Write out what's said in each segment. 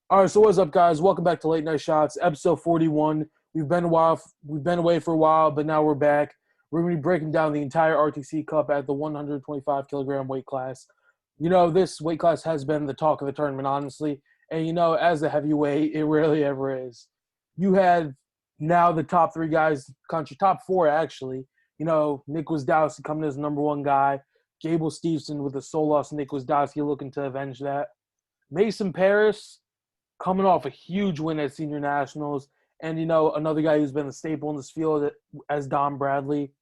All right, so what's up, guys? Welcome back to Late Night Shots, episode 41. We've been a while. We've been away for a while, but now we're back. We're going to be breaking down the entire RTC Cup at the 125 kilogram weight class. This weight class has been the talk of the tournament, honestly. And as a heavyweight, it really ever is. You had now the top three guys, country top four actually. Nick Wasdowski coming as number one guy. Gable Stevenson with a sole loss. Nick Wasdowski looking to avenge that. Mason Paris coming off a huge win at Senior Nationals, and another guy who's been a staple in this field as Don Bradley.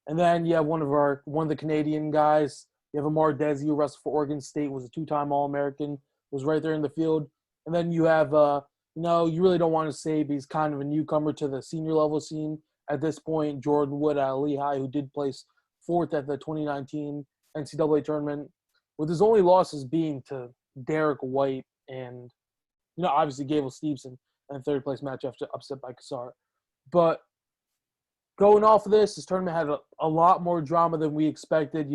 And then you have one of the Canadian guys. You have Amar Desi, who wrestled for Oregon State, was a two-time All-American, was right there in the field. And then you have, you really don't want to say, but he's kind of a newcomer to the senior level scene at this point, Jordan Wood at Lehigh, who did place fourth at the 2019 NCAA tournament, with his only losses being to Derek White and obviously Gable Stevenson in third place match after upset by Kassar. But going off of this tournament had a lot more drama than we expected.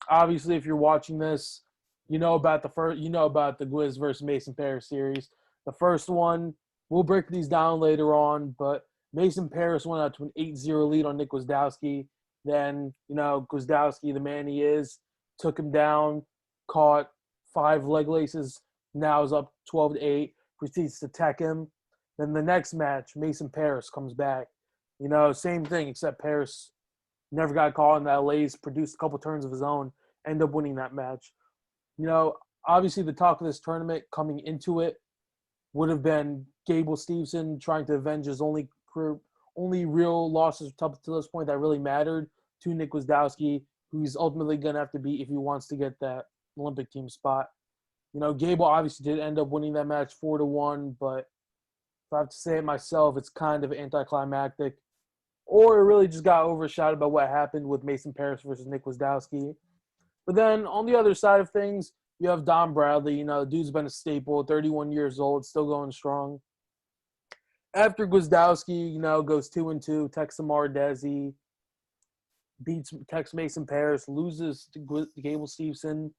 Obviously, if you're watching this, about the Gwiz versus Mason Paris series. The first one, we'll break these down later on, but Mason Paris went out to an 8-0 lead on Nick Wasdowski. Then, Wasdowski, the man he is, took him down, caught 5 leg laces, now is up 12-8, proceeds to tech him. Then the next match, Mason Paris comes back. Same thing, except Paris never got caught in that lace, produced a couple turns of his own, ended up winning that match. Obviously the talk of this tournament coming into it would have been Gable Stevenson trying to avenge his only real losses up to this point that really mattered to Nick Wasdowski, who he's ultimately going to have to beat if he wants to get that Olympic team spot. Gable obviously did end up winning that match 4-1, but if I have to say it myself, it's kind of anticlimactic. Or it really just got overshadowed by what happened with Mason Paris versus Nick Wasdowski. But then on the other side of things, you have Don Bradley. The dude's been a staple, 31 years old, still going strong. After Wasdowski, goes 2-2, Tex Amar Desi, beats Tex Mason Paris, loses to Gable Stevenson,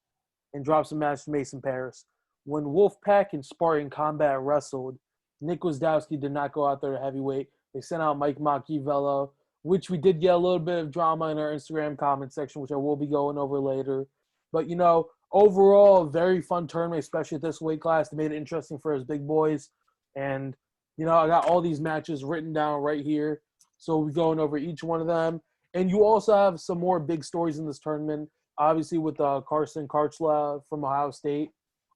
and drops a match to Mason Paris. When Wolfpack and Spartan Combat wrestled, Nick Wasdowski did not go out there to heavyweight. They sent out Mike Machiavello, which we did get a little bit of drama in our Instagram comment section, which I will be going over later. But, overall, a very fun tournament, especially at this weight class. They made it interesting for his big boys. And, I got all these matches written down right here. So we'll be going over each one of them. And you also have some more big stories in this tournament. Obviously, with Carson Karchla from Ohio State,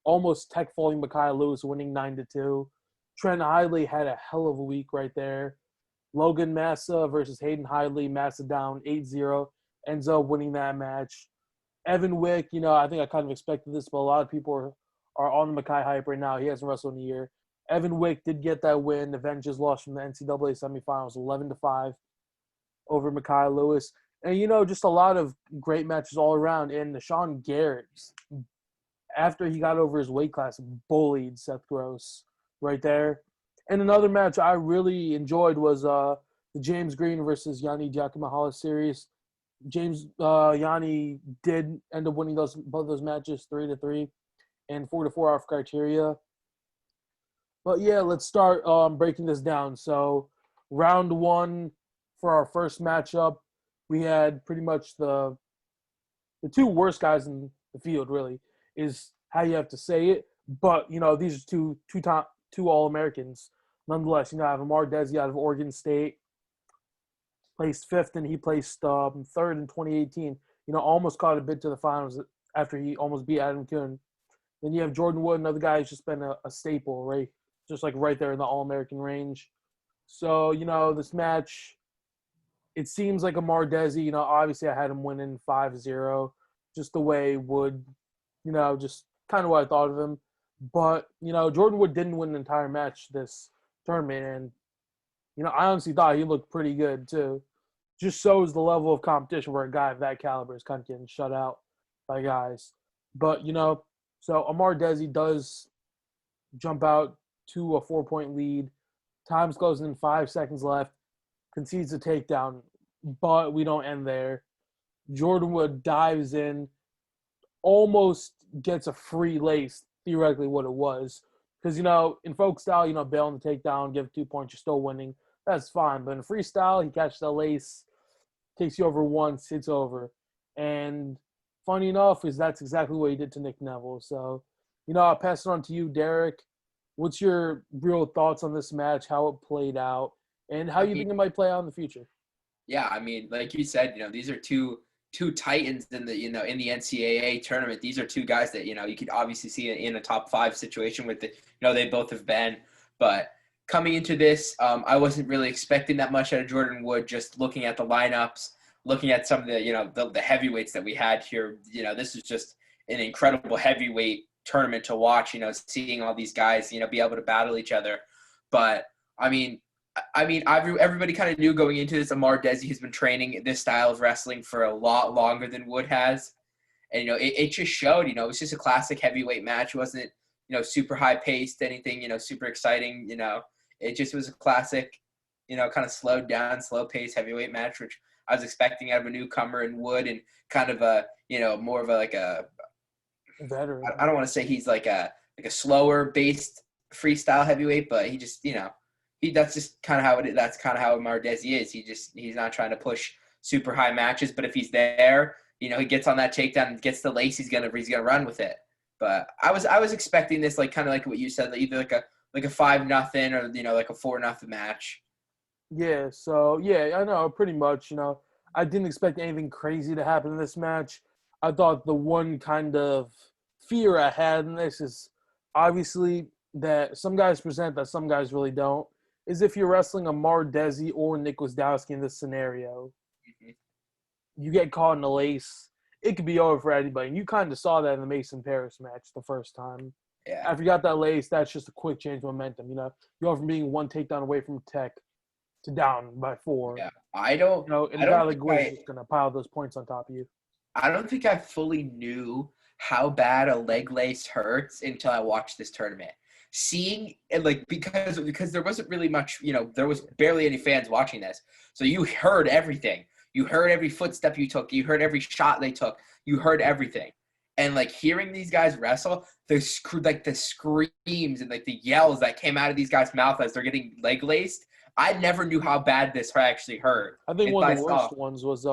almost tech falling Micaiah Lewis, winning 9-2. Trent Hidley had a hell of a week right there. Logan Massa versus Hayden Hidley, Massa down 8-0, ends up winning that match. Evan Wick, I think I kind of expected this, but a lot of people are on the Micaiah hype right now. He hasn't wrestled in a year. Evan Wick did get that win. Avengers lost from the NCAA semifinals 11-5 over Micaiah Lewis. And, just a lot of great matches all around. And Sean Garrett, after he got over his weight class, bullied Seth Gross right there. And another match I really enjoyed was the James Green versus Yanni Giacomahala series. Yanni did end up winning both those matches 3-3 and 4-4 off criteria. But, yeah, let's start breaking this down. So round one for our first matchup, we had pretty much the two worst guys in the field, really, is how you have to say it. But, these are two All-Americans. Nonetheless, I have Amar Desi out of Oregon State, placed fifth, and he placed third in 2018. Almost caught a bid to the finals after he almost beat Adam Kuhn. Then you have Jordan Wood, another guy who's just been a staple, right? Just like right there in the All-American range. So, this match, it seems like Amar Desi, obviously I had him winning 5-0, just the way Wood, just kind of what I thought of him. But, Jordan Wood didn't win an entire match this tournament, and, I honestly thought he looked pretty good too. Just shows the level of competition where a guy of that caliber is kind of getting shut out by guys. But, so Amar Desi does jump out to a 4-point lead. Time's closing in 5 seconds left. Concedes a takedown, but we don't end there. Jordan Wood dives in, almost gets a free lace, theoretically what it was, Because, in folk style, bail on the takedown, give 2 points, you're still winning. That's fine. But in freestyle, he catches the lace, takes you over once, it's over. And funny enough is that's exactly what he did to Nick Neville. So, I'll pass it on to you, Derek. What's your real thoughts on this match, how it played out, and how you think it might play out in the future? Yeah, I mean, like you said, these are two titans in the in the NCAA tournament. These are two guys that you could obviously see in a top 5 situation with the they both have been. But coming into this, I wasn't really expecting that much out of Jordan Wood. Just looking at the lineups, looking at some of the the heavyweights that we had here. This is just an incredible heavyweight tournament to watch. Seeing all these guys be able to battle each other. But everybody kind of knew going into this. Amar Desi has been training this style of wrestling for a lot longer than Wood has, and it just showed. It was just a classic heavyweight match. It wasn't super high paced, anything super exciting. It just was a classic, kind of slowed down, slow paced heavyweight match, which I was expecting out of a newcomer in Wood, and kind of a more of a veteran. I don't want to say he's like a slower based freestyle heavyweight, but he just that's just kind of how it is. That's kind of how Mardezi is. He's not trying to push super high matches, but if he's there, he gets on that takedown and gets the lace, he's gonna run with it. But I was expecting this kind of like what you said, either like a 5-0 or like a 4-0 match. Yeah. So yeah, I know pretty much. I didn't expect anything crazy to happen in this match. I thought the one kind of fear I had in this is obviously that some guys present that some guys really don't. Is if you're wrestling Amar Desi or Nick Wasdowski in this scenario, you get caught in the lace, it could be over for anybody. And you kind of saw that in the Mason Paris match the first time. Yeah. After you got that lace, that's just a quick change of momentum. You go from being one takedown away from tech to down by 4. Yeah. I don't. And a guy like Wood is just gonna pile those points on top of you. I don't think I fully knew how bad a leg lace hurts until I watched this tournament. Seeing because there wasn't really much, there was barely any fans watching this. So you heard everything. You heard every footstep you took. You heard every shot they took. You heard everything. And hearing these guys wrestle, the screams and the yells that came out of these guys' mouths as they're getting leg laced, I never knew how bad this actually hurt. I think one of the worst ones was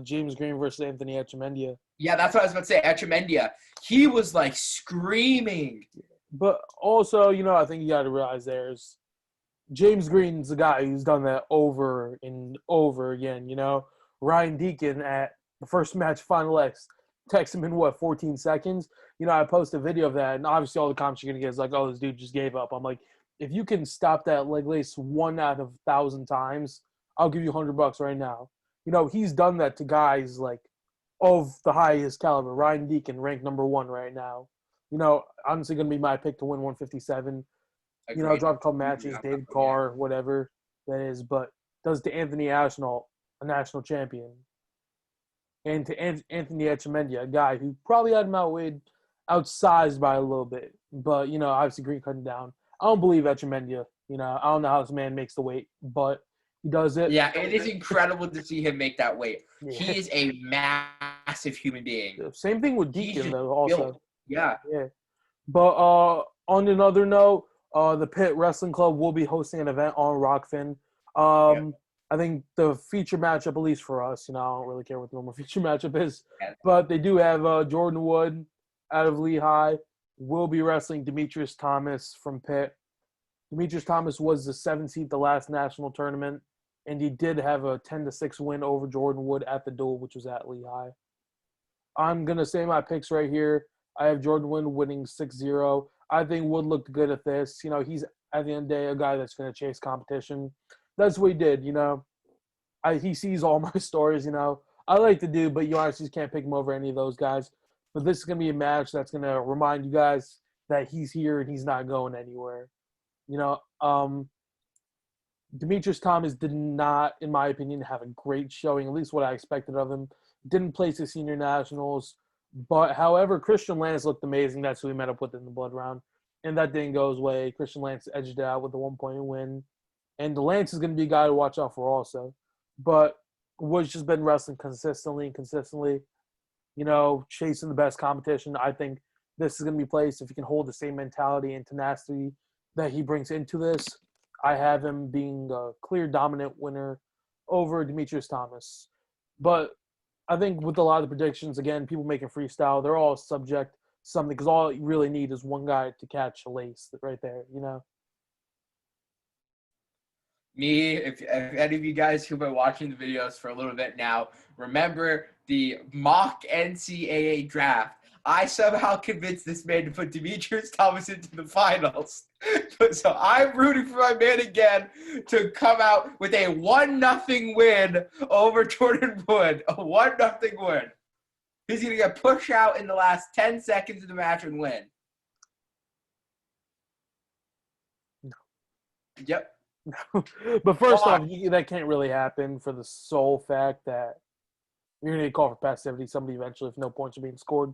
James Green versus Anthony Echemendia. Yeah, that's what I was about to say. Echemendia, he was screaming. But also, I think you got to realize there's James Green's the guy who's done that over and over again. Ryan Deacon at the first match Final X text him in 14 seconds. I posted a video of that, and obviously all the comments you're gonna get is like, "Oh, this dude just gave up." I'm like, if you can stop that leg lace 1 out of 1,000 times, I'll give you $100 right now. He's done that to guys of the highest caliber. Ryan Deacon ranked number 1 right now. Honestly going to be my pick to win 157. Agreed. Drop a couple matches, David Carr, whatever that is. But does to Anthony Ashnault, a national champion. And to Anthony Echemendia, a guy who probably had him outweighed, outsized by a little bit. But, obviously Green cut him down. I don't believe Echemendia. I don't know how this man makes the weight, but he does it. Yeah, it is incredible to see him make that weight. Yeah. He is a massive human being. Same thing with Deacon, though, also. Built. Yeah. But on another note, the Pitt Wrestling Club will be hosting an event on Rockfin. I think the feature matchup, at least for us, I don't really care what the normal feature matchup is, but they do have Jordan Wood out of Lehigh will be wrestling Demetrius Thomas from Pitt. Demetrius Thomas was the 17th, the last national tournament, and he did have a 10-6 win over Jordan Wood at the duel, which was at Lehigh. I'm going to say my picks right here. I have Jordan Wood winning 6-0. I think Wood looked good at this. He's, at the end of the day, a guy that's going to chase competition. That's what he did, he sees all my stories, I like to do, but you honestly just can't pick him over any of those guys. But this is going to be a match that's going to remind you guys that he's here and he's not going anywhere. Demetrius Thomas did not, in my opinion, have a great showing, at least what I expected of him. Didn't place the senior nationals. But, however, Christian Lance looked amazing. That's who we met up with in the blood round. And that didn't go his way. Christian Lance edged it out with a 1-point win. And the Lance is going to be a guy to watch out for also. But Wood's just been wrestling consistently, chasing the best competition. I think this is going to be placed, if he can hold the same mentality and tenacity that he brings into this, I have him being a clear dominant winner over Demetrius Thomas. But I think with a lot of the predictions, again, people making freestyle, they're all subject to something because all you really need is one guy to catch a lace right there, you know? Me, if any of you guys who've been watching the videos for a little bit now, remember the mock NCAA draft. I somehow convinced this man to put Demetrius Thomas into the finals. So I'm rooting for my man again to come out with a 1-0 win over Jordan Wood. A 1-0 win. He's going to get pushed out in the last 10 seconds of the match and win. No. Yep. But first off, that can't really happen for the sole fact that you're going to get called for passivity somebody eventually if no points are being scored.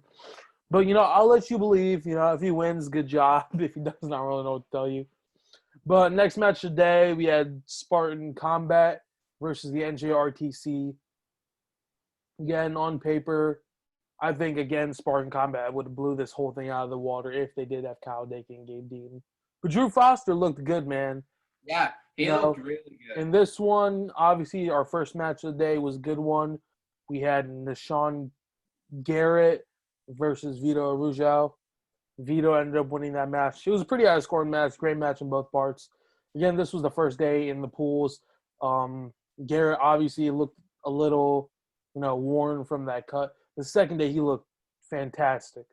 But, I'll let you believe. If he wins, good job. If he doesn't, I don't really know what to tell you. But next match today, we had Spartan Combat versus the RTC. Again, on paper, I think, again, Spartan Combat would have blew this whole thing out of the water if they did have Kyle Dake and Gabe Dean. But Drew Foster looked good, man. Yeah, he looked really good. In this one, obviously, our first match of the day was a good one. We had Nashawn Garrett versus Vito Arujau. Vito ended up winning that match. It was a pretty high-scoring match, great match in both parts. Again, this was the first day in the pools. Garrett obviously looked a little, worn from that cut. The second day, he looked fantastic.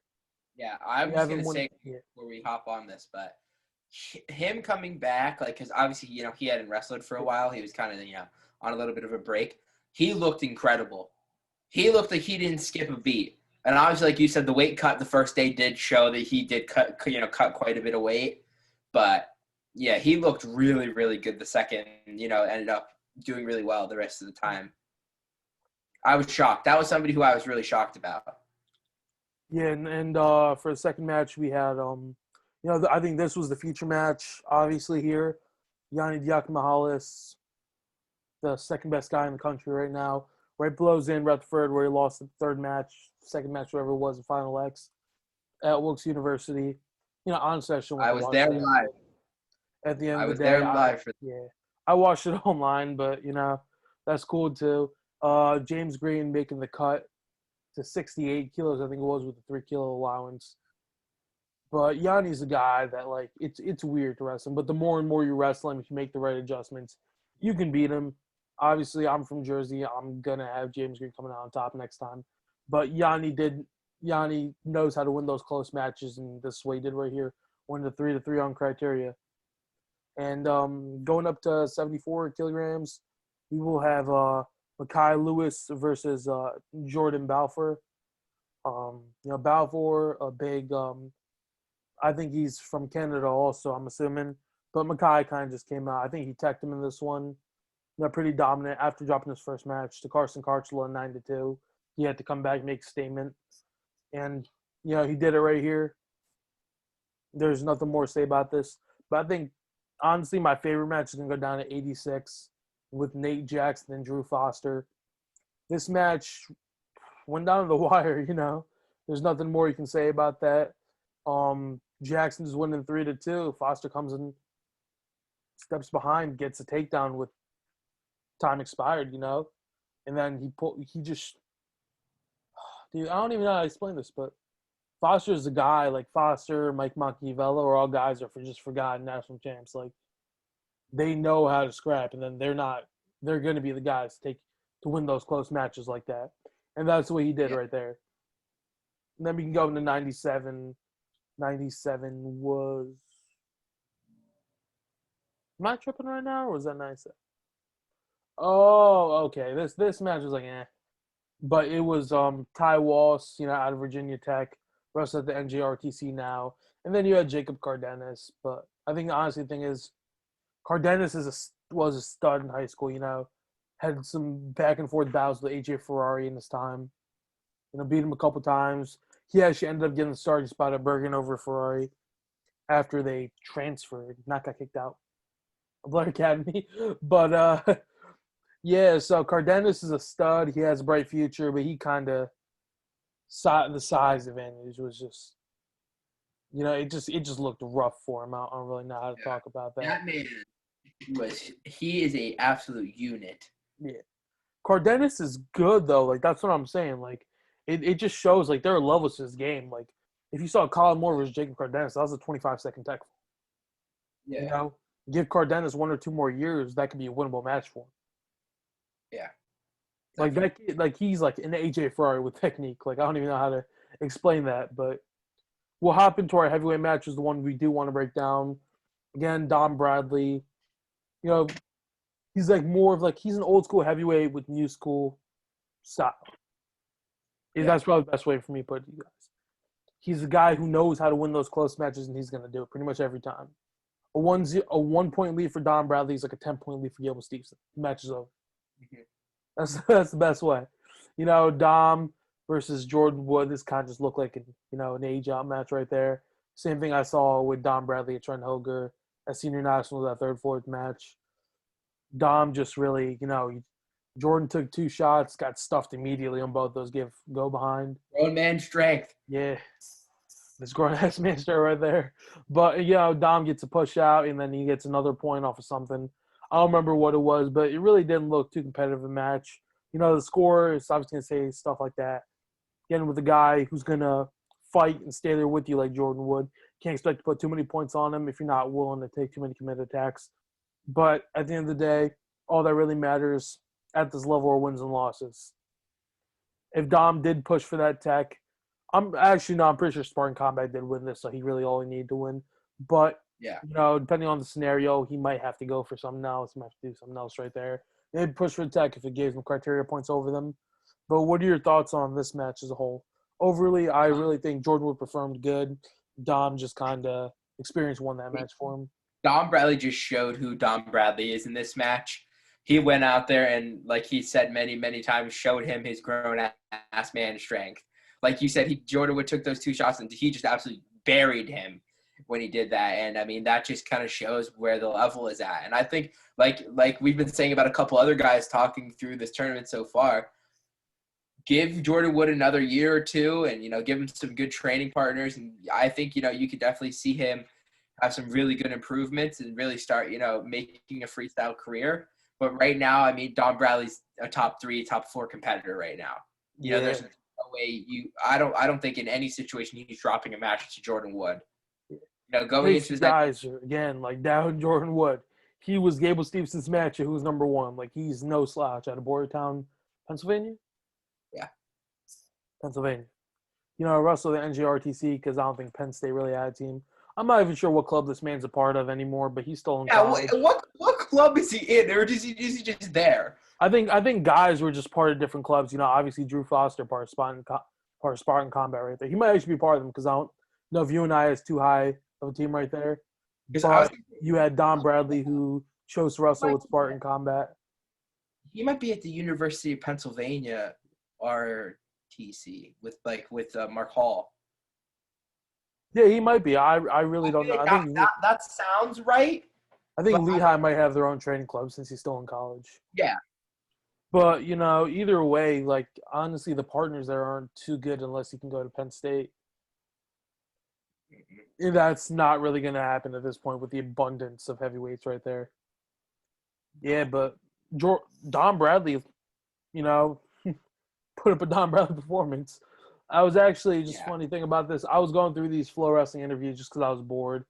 Yeah, I was going to say before we hop on this, but him coming back, because obviously, he hadn't wrestled for a while. He was kind of, on a little bit of a break. He looked incredible. He looked like he didn't skip a beat. And obviously, like you said, the weight cut the first day did show that he did cut quite a bit of weight. But, yeah, he looked really, really good the second, ended up doing really well the rest of the time. I was shocked. That was somebody who I was really shocked about. Yeah, and for the second match, we had I think this was the feature match, obviously, here. Yanni Diakomihalis, the second best guy in the country right now. Right below Zane Rutherford, where he lost the second match, whatever it was, the Final X at Wilkes University. Honestly, I was there live. At the end of the day, I was there live. I watched it online, but, that's cool, too. James Green making the cut to 68 kilos, I think it was, with a 3-kilo allowance. But Yanni's a guy that, it's weird to wrestle him. But the more and more you wrestle him, if you make the right adjustments, you can beat him. Obviously, I'm from Jersey. I'm going to have James Green coming out on top next time. But Yanni knows how to win those close matches, and this is what he did right here. Won the 3-3 on criteria. And going up to 74 kilograms, we will have Makai Lewis versus Jordan Balfour. Balfour, a big I think he's from Canada also, I'm assuming. But Makai kind of just came out. I think he teched him in this one. They're pretty dominant after dropping his first match to Carson Karchula 9-2. He had to come back and make a statement. And, he did it right here. There's nothing more to say about this. But I think, honestly, my favorite match is going to go down to 86 with Nate Jackson and Drew Foster. This match went down to the wire, There's nothing more you can say about that. Jackson's winning 3-2. Foster comes in, steps behind, gets a takedown with time expired, and then dude, I don't even know how to explain this, but Foster's a guy, like Foster, Mike Machiavello, are all guys that are just forgotten national champs. Like, they know how to scrap, and then they're going to be the guys to win those close matches like that. And that's what he did right there. And then we can go into 97. 97 was – am I tripping right now, or was that 97? Oh, okay. This match was but it was Ty Walsh, out of Virginia Tech, wrestles at the NJRTC now, and then you had Jacob Cardenas. But I think the honestly thing is, Cardenas was a stud in high school. Had some back and forth battles with AJ Ferrari in his time. Beat him a couple times. He actually ended up getting the starting spot at Bergen over Ferrari after they transferred, not got kicked out of Blair Academy. But yeah, so Cardenas is a stud. He has a bright future, but he kind of – the size advantage was just it just looked rough for him. I don't really know how to talk about that. That man he is a absolute unit. Yeah. Cardenas is good though. Like that's what I'm saying. Like it just shows like there are levels to this game. Like if you saw Colin Moore versus Jacob Cardenas, that was a 25-second tech. Yeah. Give Cardenas 1 or 2 more years, that could be a winnable match for him. Yeah. Like that, like he's like an AJ Ferrari with technique. Like I don't even know how to explain that, but we'll hop into our heavyweight match, is the one we do want to break down. Again, Dom Bradley. He's like more of like he's an old school heavyweight with new school style. Yeah. That's probably the best way for me to put it to you guys. He's a guy who knows how to win those close matches, and he's going to do it pretty much every time. A 1-point lead for Dom Bradley is like a 10-point lead for Gable Stevenson. The match is over. Mm-hmm. That's the best way. Dom versus Jordan Wood. This kind of just looked like an age-out match right there. Same thing I saw with Dom Bradley at Trent Hoger at Senior Nationals, that third-fourth match. Dom just really, Jordan took 2 shots, got stuffed immediately on both those. Go behind. Grown man strength. Yeah. This grown-ass man strength right there. But, Dom gets a push out, and then he gets another point off of something. I don't remember what it was, but it really didn't look too competitive a match. The score is obviously going to say stuff like that. Getting with a guy who's going to fight and stay there with you like Jordan would. Can't expect to put too many points on him if you're not willing to take too many committed attacks. But at the end of the day, all that really matters at this level are wins and losses. If Dom did push for that tech, I'm pretty sure Spartan Combat did win this, so he really only needed to win. But, depending on the scenario, he might have to go for something else. He might have to do something else right there. Maybe push for the tech if it gives him criteria points over them. But what are your thoughts on this match as a whole? Overly, I really think Jordan Wood performed good. Dom just kind of experience won that match for him. Dom Bradley just showed who Dom Bradley is in this match. He went out there and, like he said many, many times, showed him his grown-ass man strength. Like you said, Jordan Wood took those 2 shots, and he just absolutely buried him when he did that. And, I mean, that just kind of shows where the level is at. And I think, like we've been saying about a couple other guys talking through this tournament so far, give Jordan Wood another year or 2 and, give him some good training partners. And I think, you could definitely see him have some really good improvements and really start, making a freestyle career. But right now, I mean, Dom Bradley's a top 3, top 4 competitor right now. There's no way I don't think in any situation he's dropping a match to Jordan Wood. Going into guys again, like down Jordan Wood. He was Gable Stevenson's match, who was number 1. Like he's no slouch out of Boyertown, Pennsylvania. Yeah, Pennsylvania. Russell the NJRTC because I don't think Penn State really had a team. I'm not even sure what club this man's a part of anymore, but he's still in college. What club is he in, or is he just there? I think guys were just part of different clubs. Obviously Drew Foster, part of Spartan Combat right there. He might actually be part of them because I don't know if UNI is too high of a team right there. But you had Dom Bradley who chose Russell with Spartan Combat. He might be at the University of Pennsylvania RTC with Mark Hall. Yeah, he might be. I really don't know. I think that sounds right. I think Lehigh might have their own training club since he's still in college. Yeah. But, either way, like, honestly, the partners there aren't too good unless you can go to Penn State. That's not really going to happen at this point with the abundance of heavyweights right there. Yeah, but Dom Bradley, put up a Dom Bradley performance. I was actually funny thing about this. I was going through these Flow Wrestling interviews just because I was bored.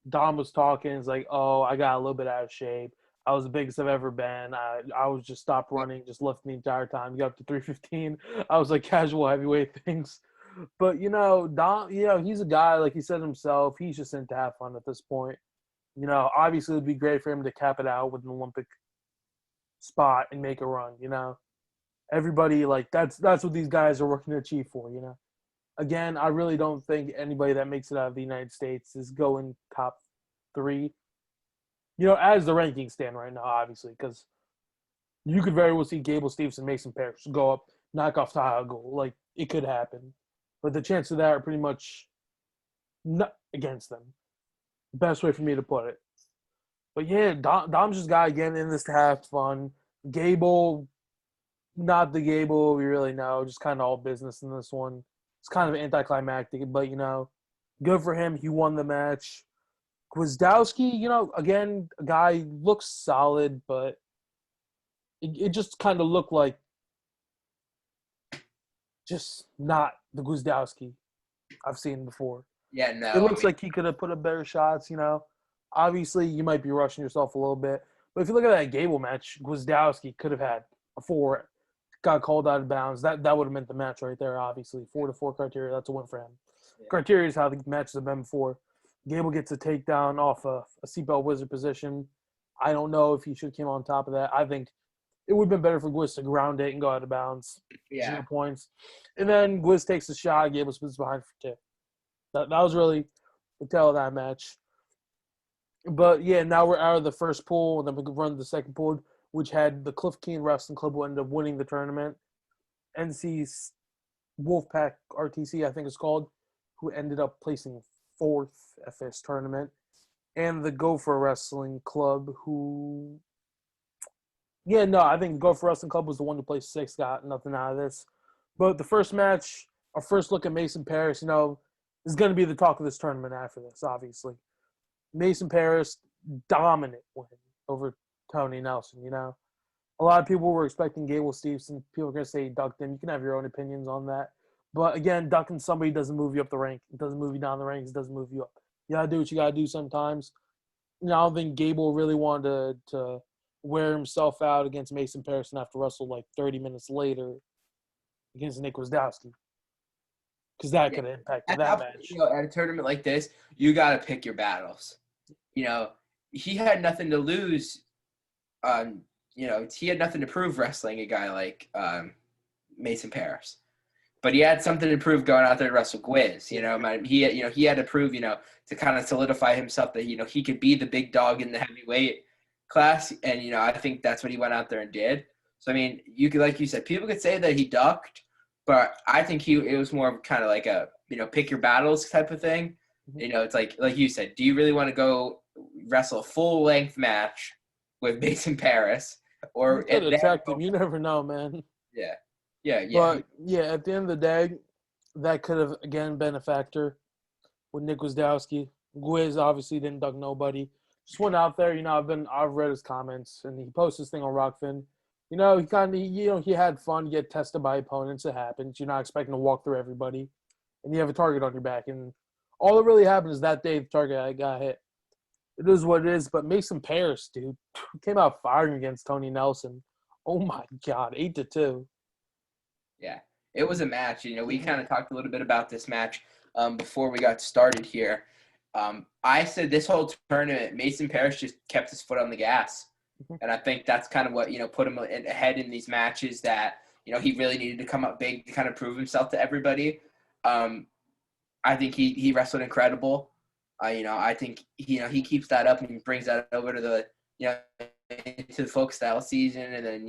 Dom was talking. It's like, oh, I got a little bit out of shape. I was the biggest I've ever been. I was just stopped running, just lifting the entire time. Got up to 315. I was like casual heavyweight things. But, Dom, he's a guy, like he said himself, he's just in to have fun at this point. Obviously it would be great for him to cap it out with an Olympic spot and make a run, Everybody, like, that's what these guys are working to achieve for, Again, I really don't think anybody that makes it out of the United States is going top 3. As the rankings stand right now, obviously, because you could very well see Gable Stevenson, Mason Parrish go up, knock off Tahoe goal. Like, it could happen. But the chances of that are pretty much not against them. Best way for me to put it. But, yeah, Dom's just guy getting in this to have fun. Gable, not the Gable we really know, just kind of all business in this one. It's kind of anticlimactic, but, Good for him. He won the match. Gwizdowski, again, a guy looks solid, but it just kind of looked like just not the Gwizdowski I've seen before. Yeah, It no, I looks mean, like he could have put up better shots, Obviously, you might be rushing yourself a little bit. But if you look at that Gable match, Gwizdowski could have had a 4, got called out of bounds. That would have meant the match right there, obviously. 4-4 criteria, that's a win for him. yeah. Criteria is how the matches have been before. Gable gets a takedown off a seatbelt wizard position. I don't know if he should have came on top of that. I think it would have been better for Gwiz to ground it and go out of bounds. Yeah. 0 points. And then Gwiz takes a shot. Gable spins behind for 2. That was really the tale of that match. But, yeah, now we're out of the first pool, and then we can run the second pool, which had the Cliff Keen Wrestling Club who ended up winning the tournament. NC's Wolfpack RTC, I think it's called, who ended up placing 4th at this tournament. And the Gopher Wrestling Club, who – yeah, no, I think Gopher Wrestling Club was the one who placed 6th, got nothing out of this. But the first match, our first look at Mason Parris, is going to be the talk of this tournament after this, obviously. Mason Parris, dominant win over Tony Nelson, A lot of people were expecting Gable Stevenson. People are going to say he ducked him. You can have your own opinions on that. But, again, ducking somebody doesn't move you up the rank. It doesn't move you down the ranks. It doesn't move you up. You got to do what you got to do sometimes. I don't think Gable really wanted to wear himself out against Mason Parris and have to wrestle like 30 minutes later against Nick Gwizdowski. Because that could have impacted that match. At a tournament like this, you got to pick your battles. He had nothing to lose. He had nothing to prove wrestling a guy like Mason Parris, but he had something to prove going out there to wrestle Gwiz. He had to prove, to kind of solidify himself that he could be the big dog in the heavyweight class, and I think that's what he went out there and did. So I mean, you could, like you said, people could say that he ducked, but I think it was more of kind of like a pick your battles type of thing. Mm-hmm. It's like you said, do you really want to go wrestle a full length match with Mason Parris, or you could attack him? You never know, man. Yeah. But yeah, at the end of the day, that could have again been a factor with Nick Gwizdowski. Gwiz obviously didn't duck nobody. Just went out there. I've read his comments, and he posted this thing on Rockfin. He had fun. You get tested by opponents. It happens. You're not expecting to walk through everybody, and you have a target on your back. And all that really happened is that day the target got hit. It is what it is. But Mason Parris, dude, came out firing against Tony Nelson. Oh my God, 8-2. Yeah, it was a match. We kind of talked a little bit about this match before we got started here. I said this whole tournament, Mason Parris just kept his foot on the gas. And I think that's kind of what, put him ahead in these matches that, he really needed to come up big to kind of prove himself to everybody. I think he wrestled incredible. I think, he keeps that up and he brings that over to the, into the folk style season, and then,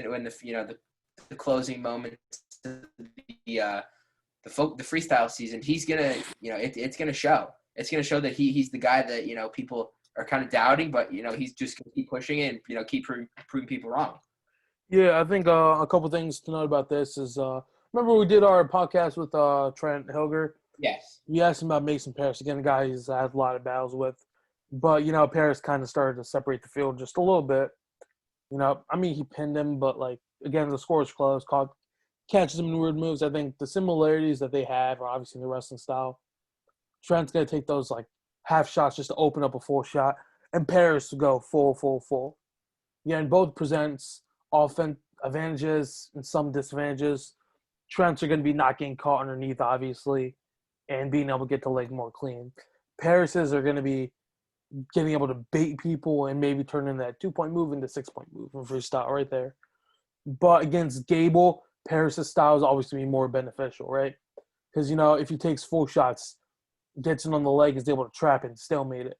when the closing moments of the freestyle season, he's going to, it's going to show. It's going to show that he's the guy that, people are kind of doubting, but, he's just going to keep pushing it and, keep proving people wrong. Yeah, I think a couple things to note about this is, remember we did our podcast with Trent Hilger? Yes. We asked him about Mason Parris, again, a guy he's had a lot of battles with. But, Parris kind of started to separate the field just a little bit. He pinned him, but, again, the score is close. Catches him in weird moves. I think the similarities that they have are obviously in the wrestling style. Trent's going to take those, half shots just to open up a full shot, and Parris to go full. Yeah, and both presents offense advantages and some disadvantages. Trent's are going to be not getting caught underneath, obviously, and being able to get the leg more clean. Parris's are going to be getting able to bait people and maybe turning that 2-point move into 6-point move from freestyle right there. But against Gable, Parris's style is always going to be more beneficial, right? Because, if he takes full shots, gets it on the leg, is able to trap it and stalemate it.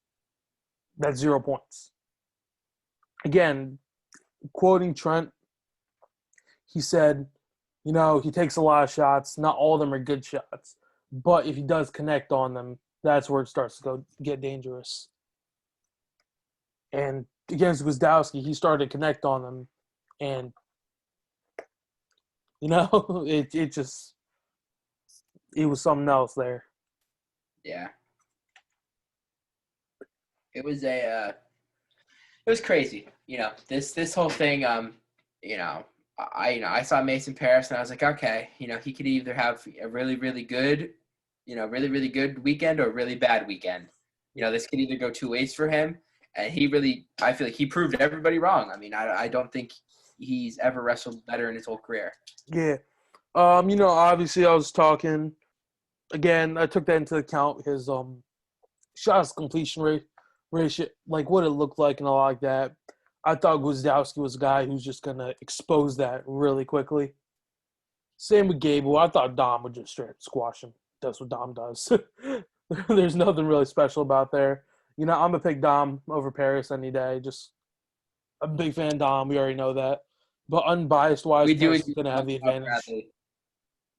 That's 0 points. Again, quoting Trent, he said, he takes a lot of shots. Not all of them are good shots. But if he does connect on them, that's where it starts to get dangerous. And against Gwizdowski, he started to connect on them. And, it was something else there. Yeah. It was it was crazy. This whole thing. I saw Mason Paris and I was like, okay, he could either have a really really good, really really good weekend or a really bad weekend. This could either go two ways for him, and I feel like he proved everybody wrong. I mean, I don't think he's ever wrestled better in his whole career. Yeah. Obviously I was talking again. I took that into account. His shots completion rate, ratio, like what it looked like and all like that. I thought Gwizdowski was a guy who's just gonna expose that really quickly. Same with Gable. I thought Dom would just straight squash him. That's what Dom does. There's nothing really special about there. I'm gonna pick Dom over Paris any day. Just I'm a big fan of Dom. We already know that. But unbiased wise, We do Paris agree is gonna have the Bob advantage. Bradley.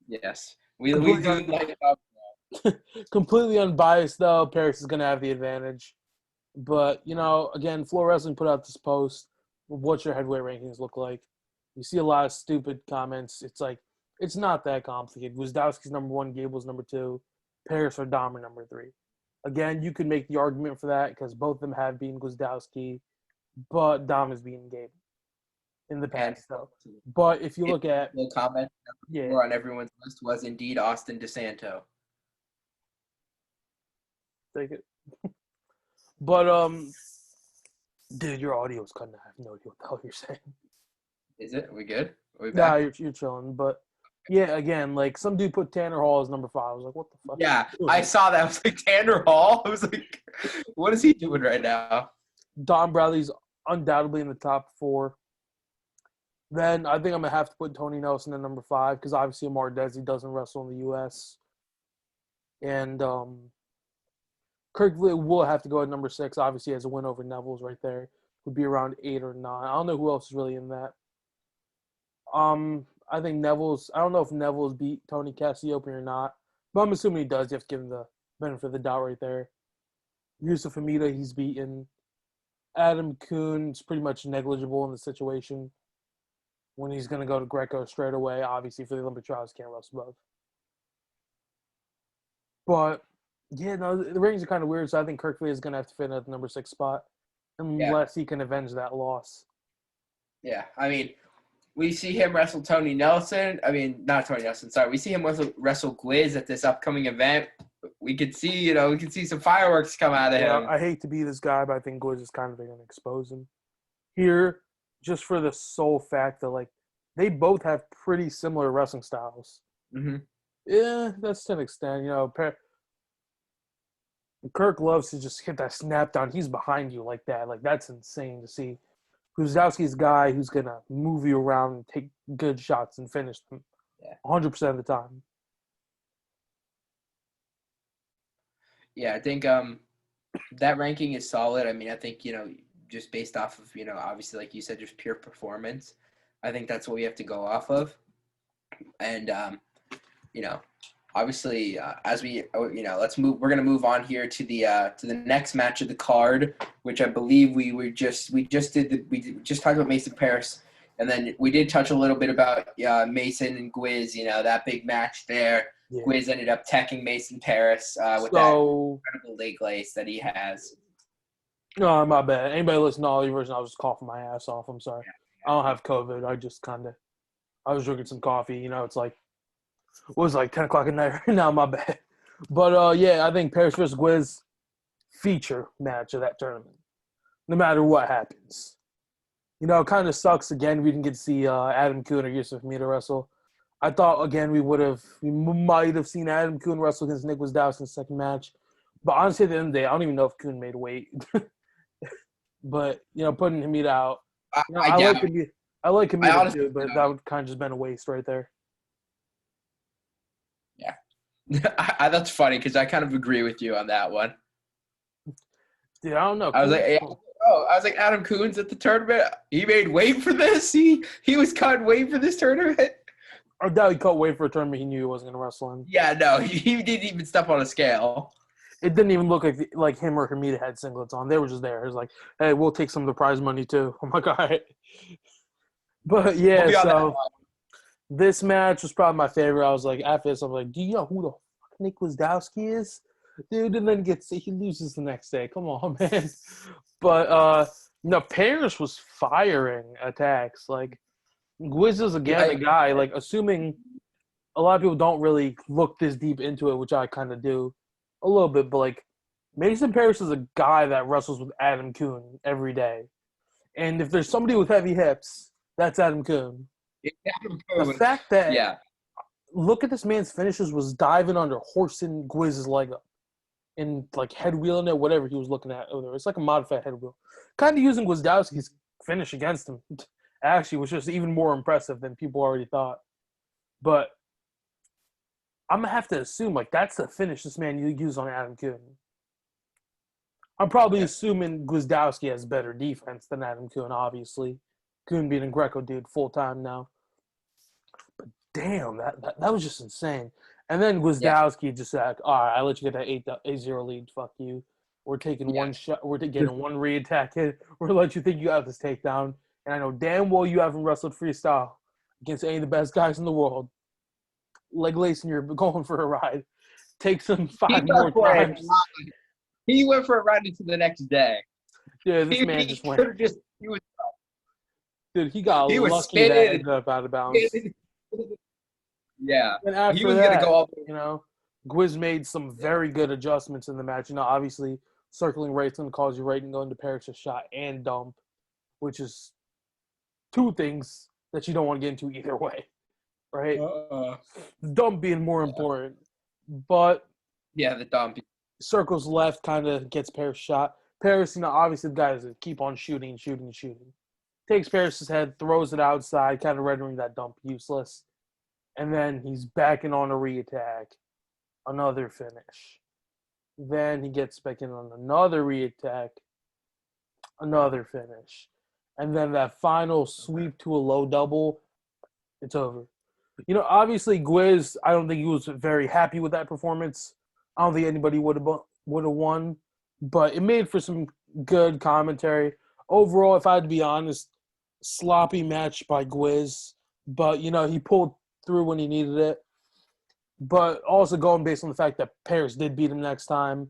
Yes, we Completely, do like Bob. completely unbiased though. Paris is gonna have the advantage. But again, Floor Wrestling put out this post. What's your heavyweight rankings look like? You see a lot of stupid comments. It's like it's not that complicated. Gwizdowski's number one, Gable's number two, Paris or Dom are number three. Again, you could make the argument for that because both of them have beaten Gwizdowski, but Dom has beaten Gable in the And past, though. But if you look at no comment number 4 on everyone's list was indeed Austin DeSanto. take it. But dude, your audio is cutting out. I have no idea what the hell you're saying. Is it? Are we good? Are we Nah, back? you're chilling. But yeah, again, like some dude put Tanner Hall as number 5. I was like, what the fuck? Yeah, I saw that. I was like, Tanner Hall? I was like, what is he doing right now? Don Bradley's undoubtedly in the top 4. Then I think I'm gonna have to put Tony Nelson at number 5 because obviously Amar Desi doesn't wrestle in the U.S. And Kirk will have to go at number 6. Obviously, he has a win over Neville's right there. Would be around 8 or 9. I don't know who else is really in that. I think Neville's. I don't know if Neville's beat Tony Cassiope or not, but I'm assuming he does. You have to give him the benefit of the doubt right there. Yusuf Hamida, he's beaten. Adam Kuhn's pretty much negligible in the situation when he's going to go to Greco straight away. Obviously, for the Olympic trials, can't wrestle both. But yeah, no, the ratings are kind of weird. So I think Kirkley is going to have to fit at the number 6 spot unless he can avenge that loss. Yeah, I mean, we see him wrestle Tony Nelson. I mean, not Tony Nelson. Sorry, we see him wrestle Gwiz at this upcoming event. We could see, some fireworks come out of him. I hate to be this guy, but I think Gwiz is kind of going to expose him here, just for the sole fact that they both have pretty similar wrestling styles. Mm-hmm. Yeah, that's to an extent. Kirk loves to just hit that snap down. He's behind you like that. Like, that's insane to see. Gwizdowski's a guy who's going to move you around and take good shots and finish them 100% of the time. Yeah, I think that ranking is solid. I mean, I think, just based off of, obviously, like you said, just pure performance, I think that's what we have to go off of. And, obviously, as we, let's move. We're gonna move on here to the next match of the card, which I believe we just talked about Mason Paris, and then we did touch a little bit about Mason and Gwiz. That big match there. Yeah. Gwiz ended up teching Mason Paris with that incredible leg lace that he has. No, my bad. Anybody listen to Oliver's, and I was just coughing my ass off. I'm sorry. I don't have COVID. I was drinking some coffee. It's like. It was like 10 o'clock at night right now, my bad. But, yeah, I think Paris vs. Gwiz feature match of that tournament, no matter what happens. It kind of sucks, again, we didn't get to see Adam Kuhn or Yusuf Hamida wrestle. I thought, again, we might have seen Adam Kuhn wrestle against Nick Gwizdowski in the second match. But honestly, at the end of the day, I don't even know if Kuhn made weight. But, putting Hamida out. I like Hamida too, but that would kind of just been a waste right there. That's funny because I kind of agree with you on that one. Dude, I don't know. I was like, Adam Kuhn's at the tournament. He made weight for this. He was cutting weight for this tournament. I doubt he cut weight for a tournament he knew he wasn't going to wrestle in. Yeah, no, he didn't even step on a scale. It didn't even look like him or Hamida had singlets on. They were just there. It was like, hey, we'll take some of the prize money too. I'm like, all right. But yeah, so this match was probably my favorite. I was like, after this, I'm like, do you know who the fuck Nick Gwizdowski is? dude, and then he loses the next day. Come on, man. But no, Paris was firing attacks. Like Gwiz is again a guy. Like assuming a lot of people don't really look this deep into it, which I kind of do a little bit. But like Mason Paris is a guy that wrestles with Adam Kuhn every day, and if there's somebody with heavy hips, that's Adam Kuhn. The fact that look at this man's finishes was diving under, horsing Gwiz's leg up, and like head wheeling it, whatever he was looking at over there. It's like a modified head wheel. Kind of using Gwizdowski's finish against him. Actually, was just even more impressive than people already thought. But I'm gonna have to assume like that's the finish this man used on Adam Kuhn. I'm probably assuming Gwizdowski has better defense than Adam Kuhn, obviously. Kuhn being a Greco dude full time now. But damn, that was just insane. And then Gwizdowski just said, all right, I let you get that 8-0 lead. Fuck you. We're taking one shot. We're getting one re-attack hit. We're going to let you think you have this takedown. And I know damn well you haven't wrestled freestyle against any of the best guys in the world. Leg lacing, you're going for a ride. Take some 5 more times. He went for a ride into the next day. Yeah, this man just went. Dude, he got lucky that ended up out of bounds. Yeah. And after he was going to go up. You know, Gwiz made some very good adjustments in the match. You know, obviously, circling right's going to cause you right and go into Paris' shot and dump, which is 2 things that you don't want to get into either way, right? Dump being more important. But yeah, the dump. Circles left, kind of gets Paris' shot. Paris, you know, obviously the guy doesn't keep on shooting. Takes Paris' head, throws it outside, kind of rendering that dump useless. And then he's backing on a re-attack. Another finish. Then he gets back in on another re-attack. Another finish. And then that final sweep to a low double, it's over. You know, obviously Gwiz, I don't think he was very happy with that performance. I don't think anybody would have won. But it made for some good commentary. Overall, if I had to be honest, sloppy match by Gwiz. But, you know, he pulled through when he needed it. But also going based on the fact that Paris did beat him next time.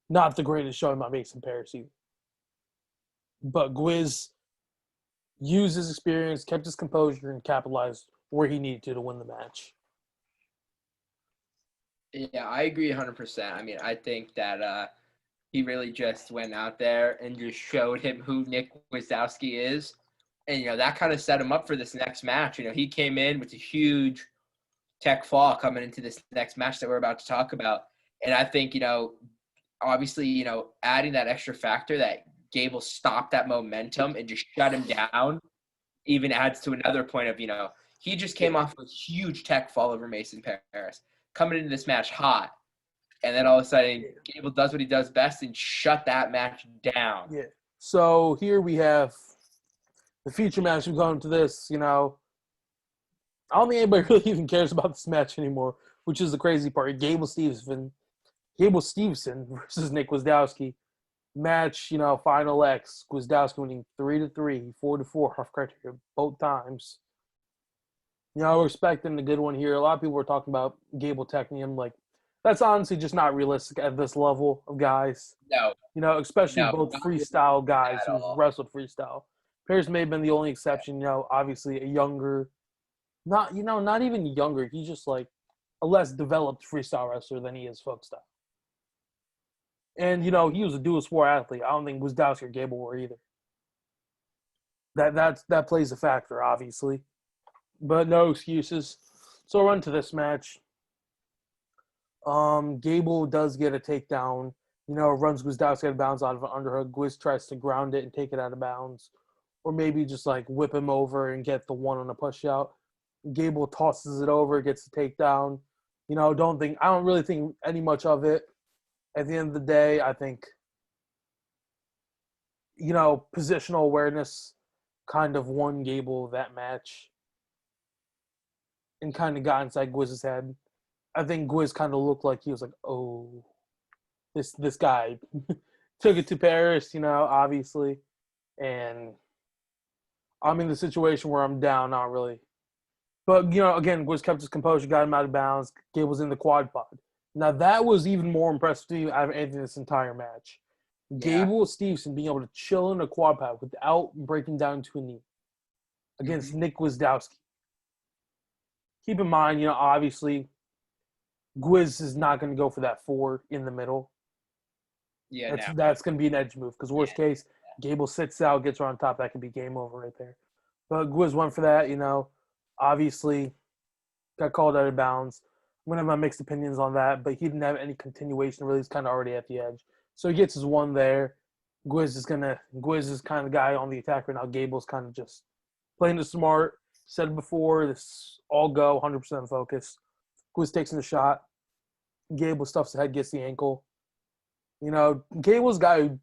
Not the greatest showing by Mason Paris either. But Gwiz used his experience, kept his composure, and capitalized where he needed to win the match. Yeah, I agree 100%. I mean, I think that he really just went out there and just showed him who Nick Gwizdowski is. And, you know, that kind of set him up for this next match. You know, he came in with a huge tech fall coming into this next match that we're about to talk about. And I think, you know, obviously, you know, adding that extra factor that Gable stopped that momentum and just shut him down even adds to another point of, you know, he just came off a huge tech fall over Mason Paris, coming into this match hot. And then all of a sudden, Gable does what he does best and shut that match down. Yeah. So here we have the feature match. We've gone to this, you know. I don't think anybody really even cares about this match anymore, which is the crazy part. Gable Stevenson versus Nick Gwizdowski. Match, you know, final X. Gwizdowski winning 3-3, 4-4 off criteria both times. You know, we're expecting a good one here. A lot of people were talking about Gable teching him. Like, that's honestly just not realistic at this level of guys. No. You know, especially both freestyle guys who've wrestled freestyle. Paris may have been the only exception, you know, obviously a younger, not even younger. He's just like a less developed freestyle wrestler than he is folk style. And, you know, he was a dual sport athlete. I don't think Gwizdowski or Gable were either. That plays a factor, obviously. But no excuses. So we'll run to this match. Gable does get a takedown. You know, runs Gwizdowski out of bounds out of an underhook. Gwiz tries to ground it and take it out of bounds. Or maybe just like whip him over and get the one on a push out. Gable tosses it over, gets the takedown. You know, I don't really think any much of it. At the end of the day, I think, you know, positional awareness kind of won Gable that match and kind of got inside Gwiz's head. I think Gwiz kind of looked like he was like, oh, this guy took it to Paris, you know, obviously. And I'm in the situation where I'm down, not really. But, you know, again, Gwiz kept his composure, got him out of bounds. Gable's in the quad pod. Now, that was even more impressive to me out of anything this entire match. Yeah. Gable Stevenson being able to chill in a quad pad without breaking down to a knee against Hmm. Nick Gwizdowski. Keep in mind, obviously, Gwiz is not going to go for that 4 in the middle. Yeah. That's No. that's going to be an edge move because worst Yeah. case, Gable sits out, gets her on top. That could be game over right there. But Gwiz went for that. Obviously got called out of bounds. I'm gonna have my mixed opinions on that, but he didn't have any continuation. Really, he's kind of already at the edge, so he gets his one there. Gwiz is kind of the guy on the attack right now. Gable's kind of just playing it smart. Said it before, this all go, 100% focus. Gwiz takes in the shot. Gable stuffs the head, gets the ankle. Gable's a guy who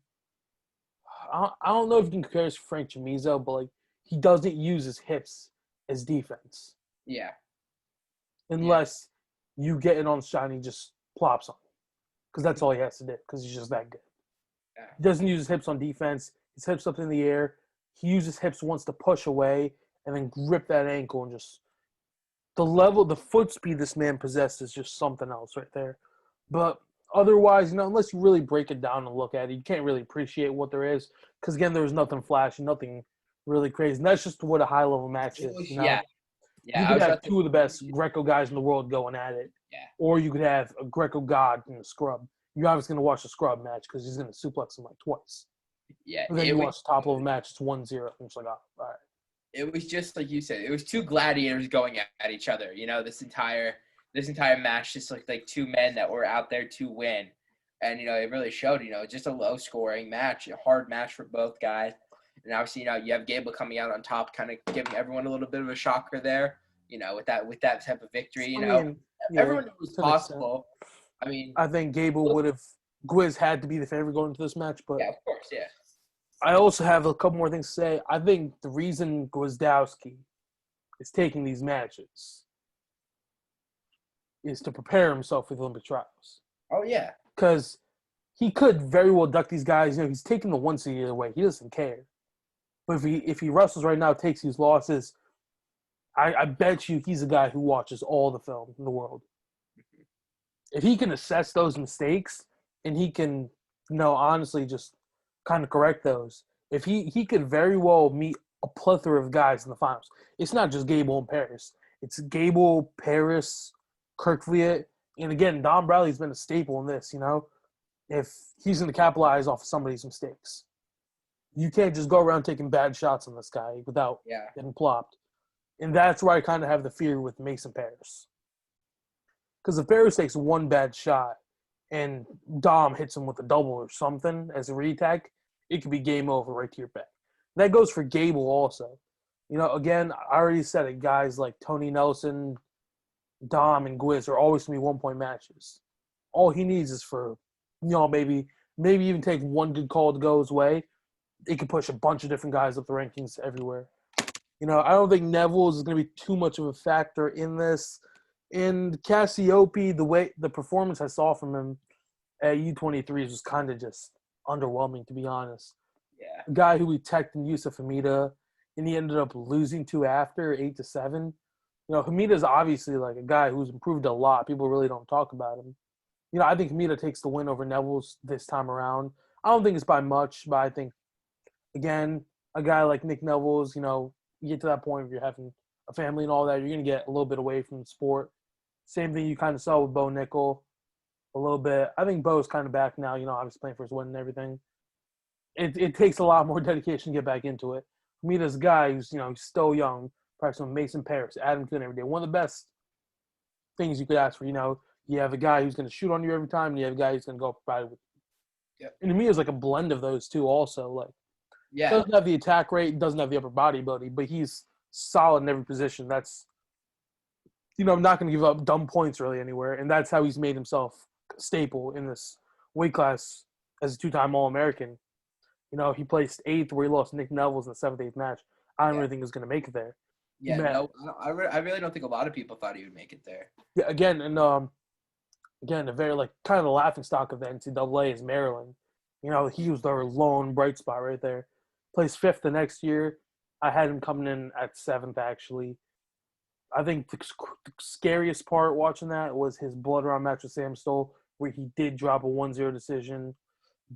I don't know if you can compare this to Frank Chamizo, but like he doesn't use his hips as defense Yeah. Yeah. unless you get it on the shot and he just plops on, because that's all he has to do because he's just that good. Yeah. He doesn't use his hips on defense. His hips up in the air. He uses hips once to push away and then grip that ankle and just the foot speed this man possesses is just something else right there. But otherwise, unless you really break it down and look at it, you can't really appreciate what there is because again, there was nothing flashy, nothing really crazy. And that's just what a high level match is. Yeah. You Yeah. I could was have about to. two of the best Greco guys in the world going at it, Yeah. or you could have a Greco god in the scrub. You're obviously going to watch the scrub match because he's going to suplex him like twice. Yeah. And then you watch the top level match, it's 1-0. And it's like, oh, all right. It was just like you said. It was two gladiators going at each other. This entire match just looked like two men that were out there to win, and it really showed. Just a low scoring match, a hard match for both guys. And obviously, you have Gable coming out on top, kind of giving everyone a little bit of a shocker there. With that type of victory. I mean, Everyone knew it was to an extent. possible. I mean, I think Gable would have Gwiz had to be the favorite going into this match, but yeah, of course, yeah. I also have a couple more things to say. I think the reason Gwizdowski is taking these matches is to prepare himself for the Olympic trials. Oh yeah. Because he could very well duck these guys. He's taking the one seed either way. He doesn't care. But if he wrestles right now, takes these losses, I bet you he's a guy who watches all the film in the world. If he can assess those mistakes and he can, honestly just kind of correct those, if he could very well meet a plethora of guys in the finals. It's not just Gable and Paris. It's Gable, Paris, Kirkviet, and again, Don Bradley's been a staple in this, if he's going to capitalize off of somebody's mistakes. You can't just go around taking bad shots on this guy without getting plopped. And that's where I kind of have the fear with Mason Paris. Because if Paris takes one bad shot and Dom hits him with a double or something as a retag, it could be game over right to your back. That goes for Gable also. Again, I already said it, guys like Tony Nelson, Dom, and Gwiz are always going to be 1-point matches. All he needs is for, maybe even take one good call to go his way. It could push a bunch of different guys up the rankings everywhere. I don't think Neville is going to be too much of a factor in this. And Cassiope, the performance I saw from him at U23 was kind of just underwhelming, to be honest. Yeah. A guy who we teched in Yusuf Hamida, and he ended up losing to after 8-7. Hamida's obviously like a guy who's improved a lot. People really don't talk about him. I think Hamida takes the win over Neville's this time around. I don't think it's by much, but I think, again, a guy like Nick Neville's, you get to that point where you're having a family and all that, you're going to get a little bit away from the sport. Same thing you kind of saw with Bo Nickel a little bit. I think Bo's kind of back now, obviously playing for his win and everything. It takes a lot more dedication to get back into it. Hamida's a guy who's, he's still young, practicing with Mason Paris, Adam Kuhn every day. One of the best things you could ask for, you have a guy who's going to shoot on you every time, and you have a guy who's going to go provide with you. Yep. And to me, it's like a blend of those two also. Like, yeah. Doesn't have the attack rate, doesn't have the upper body ability, but he's solid in every position. That's, I'm not going to give up dumb points really anywhere, and that's how he's made himself a staple in this weight class as a 2-time All-American. He placed 8th where he lost Nick Neville's in the 7th-8th match. I don't really think he was going to make it there. Yeah, no, I really don't think a lot of people thought he would make it there. Yeah, again, a very kind of the laughing stock of the NCAA is Maryland. He was their lone bright spot right there. Placed 5th the next year. I had him coming in at 7th actually. I think the scariest part watching that was his blood round match with Sam Stoll, where he did drop a 1-0 decision.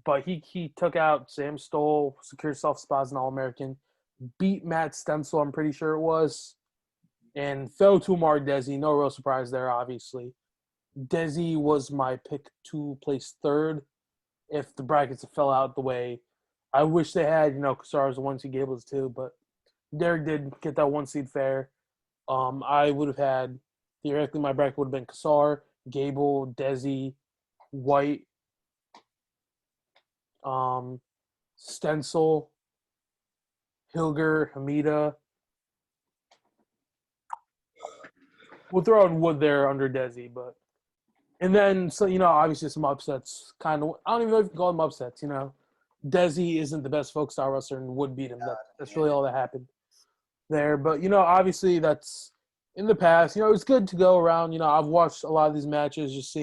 But he took out Sam Stoll, secured self spot as an All American, beat Matt Stencil, I'm pretty sure it was, and fell to Omar Desi. No real surprise there, obviously. Desi was my pick to place third if the brackets fell out the way. I wish they had, Kassar was the one seed, Gable was two, but Derek did get that one seed fair. I would have had, theoretically, my bracket would have been Kassar, Gable, Desi, White, Stencil, Hilger, Hamida. We'll throw in Wood there under Desi, but and then so obviously some upsets. Kind of, I don't even know if you can call them upsets. Desi isn't the best folk style wrestler, and Wood beat him. That's really all that happened there. But obviously that's in the past. It's good to go around. I've watched a lot of these matches, just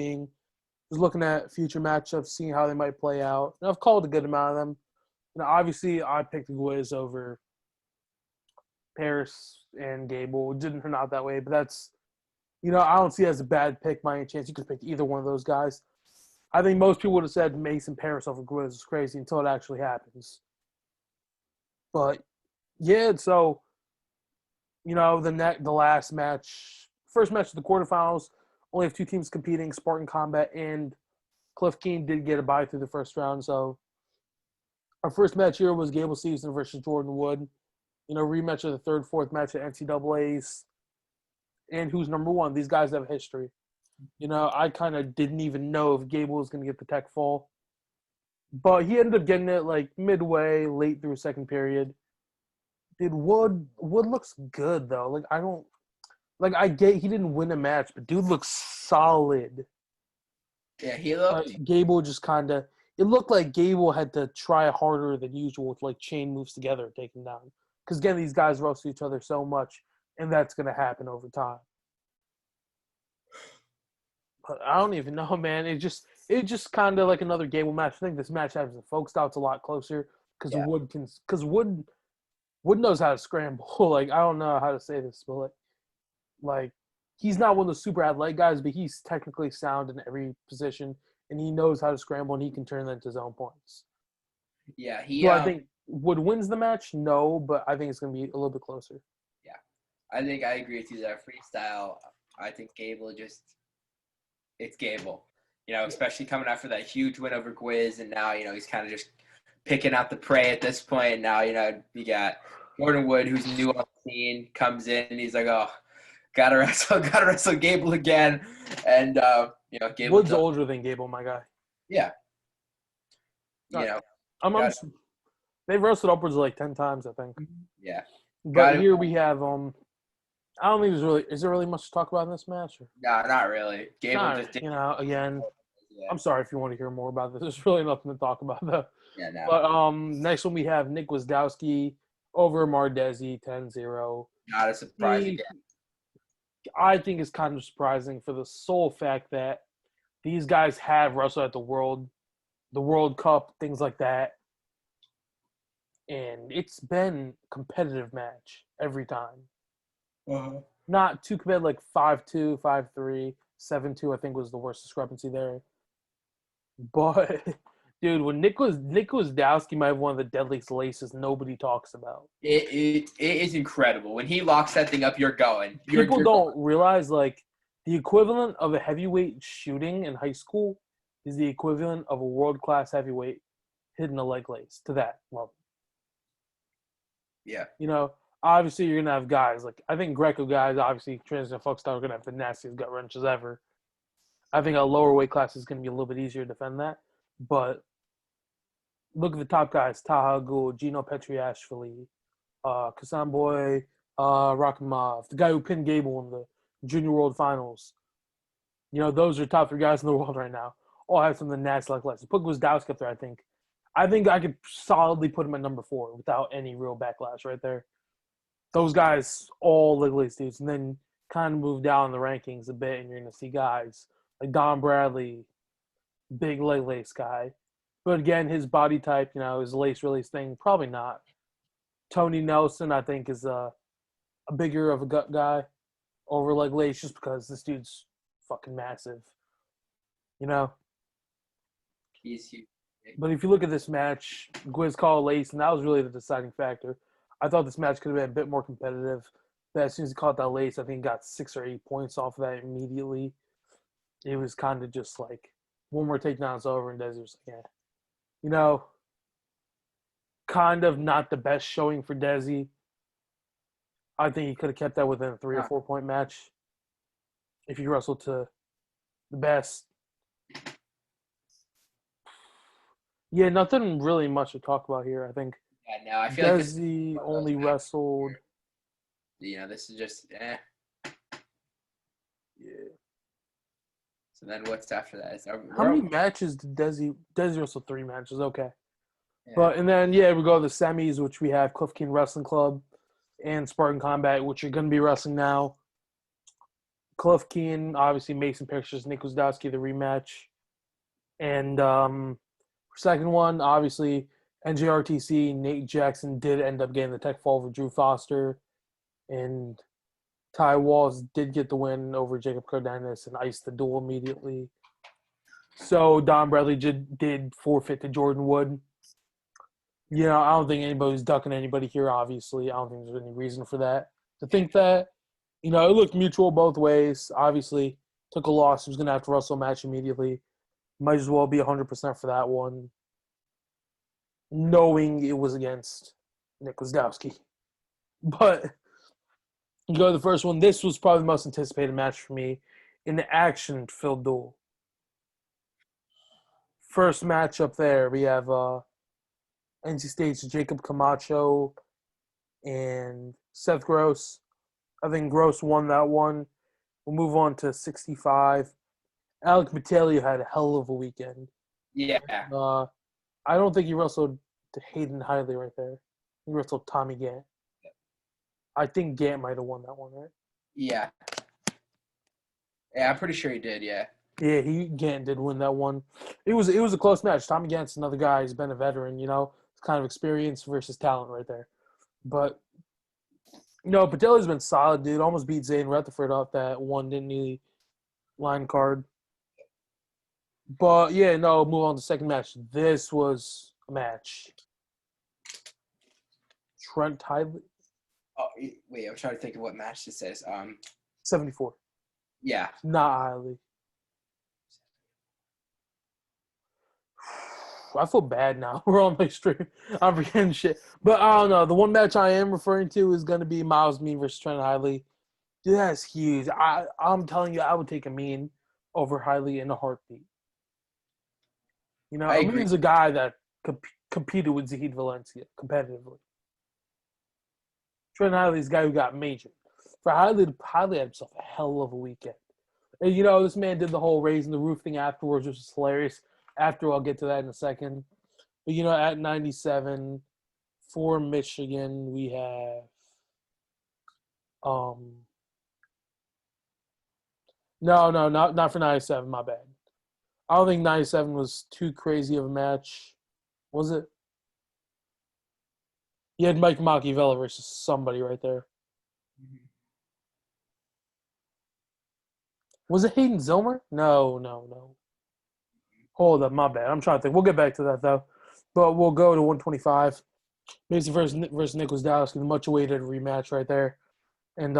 looking at future matchups, seeing how they might play out. And I've called a good amount of them. Obviously I picked Gwiz over Paris and Gable. It didn't turn out that way, but that's I don't see it as a bad pick by any chance. You could pick either one of those guys. I think most people would have said Mason Paris over Gwiz is crazy until it actually happens. But yeah, so the last match, first match of the quarterfinals, only have two teams competing, Spartan Combat and Cliff Keen did get a bye through the first round. So our first match here was Gable Season versus Jordan Wood. Rematch of the third, fourth match at NCAA's. And who's number one? These guys have history. I kind of didn't even know if Gable was going to get the tech fall. But he ended up getting it like midway, late through second period. Dude, Wood looks good, though. I get he didn't win a match, but dude looks solid. Yeah, he looked. Gable just kind of – it looked like Gable had to try harder than usual with, chain moves together, take him down. Because, again, these guys roast each other so much. And that's going to happen over time. But I don't even know, man. It just kind of like another Gable match. I think this match has the folk styles a lot closer because Wood knows how to scramble. I don't know how to say this, but he's not one of the super athletic guys, but he's technically sound in every position, and he knows how to scramble, and he can turn that into his own points. Yeah, Do I think Wood wins the match? No, but I think it's going to be a little bit closer. I think I agree with you there. Freestyle, I think Gable it's Gable. Especially coming after that huge win over Gwiz, and now, he's kind of just picking out the prey at this point. Now, you got Jordan Wood, who's new on the scene, comes in, and he's like, oh, gotta wrestle Gable again. And, Gable. Wood's older than Gable, my guy. Yeah. They've wrestled upwards of 10 times, I think. Yeah. But here we have I don't think is there really much to talk about in this match? Or? No, not really. Gable just again, I'm sorry if you want to hear more about this. There's really nothing to talk about though. Yeah, no. But next one we have Nick Wisdowski over Mardezi 10-0. Not a surprise again. I think it's kind of surprising for the sole fact that these guys have wrestled at the World Cup, things like that. And it's been a competitive match every time. Uh-huh. Not too competitive, 5-2, 5-3, 7-2, I think was the worst discrepancy there. But, dude, when Nick Wisdowski might have one of the deadliest laces nobody talks about. It is incredible. When he locks that thing up, you're going. People don't realize, the equivalent of a heavyweight shooting in high school is the equivalent of a world-class heavyweight hitting a leg lace to that level. Yeah. Obviously you're going to have guys. I think Greco guys, obviously, transition folk style are going to have the nastiest gut wrenches ever. I think a lower weight class is going to be a little bit easier to defend that. But look at the top guys. Taha Ghul, Gino Petriashvili, Kasan Boy, Rakhimov, the guy who pinned Gable in the Junior World Finals. Those are top three guys in the world right now. All have some of the nasty legs. Put Gwizdowski up there, I think I could solidly put him at number 4 without any real backlash right there. Those guys, all leg lace dudes. And then kind of move down the rankings a bit, and you're going to see guys like Don Bradley, big leg lace guy. But again, his body type, his lace release thing, probably not. Tony Nelson, I think, is a bigger of a gut guy. over leg lace just because this dude's fucking massive, you know. He's huge. But if you look at this match, Gwiz called lace, and that was really the deciding factor. I thought this match could have been a bit more competitive. But as soon as he caught that lace, I think he got 6 or 8 points off of that immediately. It was kind of just like one more takedown's over, and Desi was like, yeah. You know, kind of not the best showing for Desi. I think he could have kept that within a 3 or 4 point match if he wrestled to the best. Yeah, nothing really much to talk about here. I think Yeah, no, I feel like this Desi only wrestled. This is just Yeah. So then what's after that? How many matches did Desi wrestle? 3 matches. Okay. Yeah. And then we go to the semis, which we have Cliff King Wrestling Club and Spartan Combat, which are going to be wrestling now. Cliff King, obviously Mason Pictures, Nick Gwiazdowski, the rematch. And second one, obviously NJRTC, Nate Jackson did end up getting the tech fall over Drew Foster. And Ty Walls did get the win over Jacob Cardenas and iced the duel immediately. So Don Bradley did forfeit to Jordan Wood. I don't think anybody's ducking anybody here, obviously. I don't think there's any reason for that. To think that, it looked mutual both ways. Obviously, took a loss. He was going to have to wrestle a match immediately. Might as well be 100% for that one, knowing it was against Nick Gwiazdowski. But you go to the first one. This was probably the most anticipated match for me in the action-filled duel. First match up there, we have NC State's Jacob Camacho and Seth Gross. I think Gross won that one. We'll move on to 65. Alec Battaglia had a hell of a weekend. Yeah. I don't think he wrestled to Hayden Hiley right there. He wrestled Tommy Gant. I think Gant might have won that one, right? Yeah. Yeah, I'm pretty sure he did, yeah. Yeah, Gant did win that one. It was a close match. Tommy Gant's another guy. He's been a veteran, It's kind of experience versus talent right there. But, Battaglia's been solid, dude. Almost beat Zane Rutherford off that one, didn't he? Line card. But, move on to the second match. This was a match. Trent Hiley. Oh, wait, I'm trying to think of what match this says. 74. Yeah. Not Hiley. I feel bad now. We're on my stream. I'm forgetting shit. But I don't know. The one match I am referring to is going to be Miles Mean versus Trent Hiley. Dude, that's huge. I'm telling you, I would take a Mean over Hiley in a heartbeat. Mean's a guy that competed with Zahid Valencia competitively. Trent Hiley's a guy who got major. For Hiley had himself a hell of a weekend. And, this man did the whole raising the roof thing afterwards, which is hilarious. After I'll get to that in a second. But, at 97, for Michigan, we have no, not for 97, my bad. I don't think 97 was too crazy of a match. Was it? You had Mike Machiavelli versus somebody right there. Was it Hayden Zilmer? No. Hold up, my bad. I'm trying to think. We'll get back to that, though. But we'll go to 125. Mason versus Nick Gwiazdowski, the much-awaited rematch right there. And,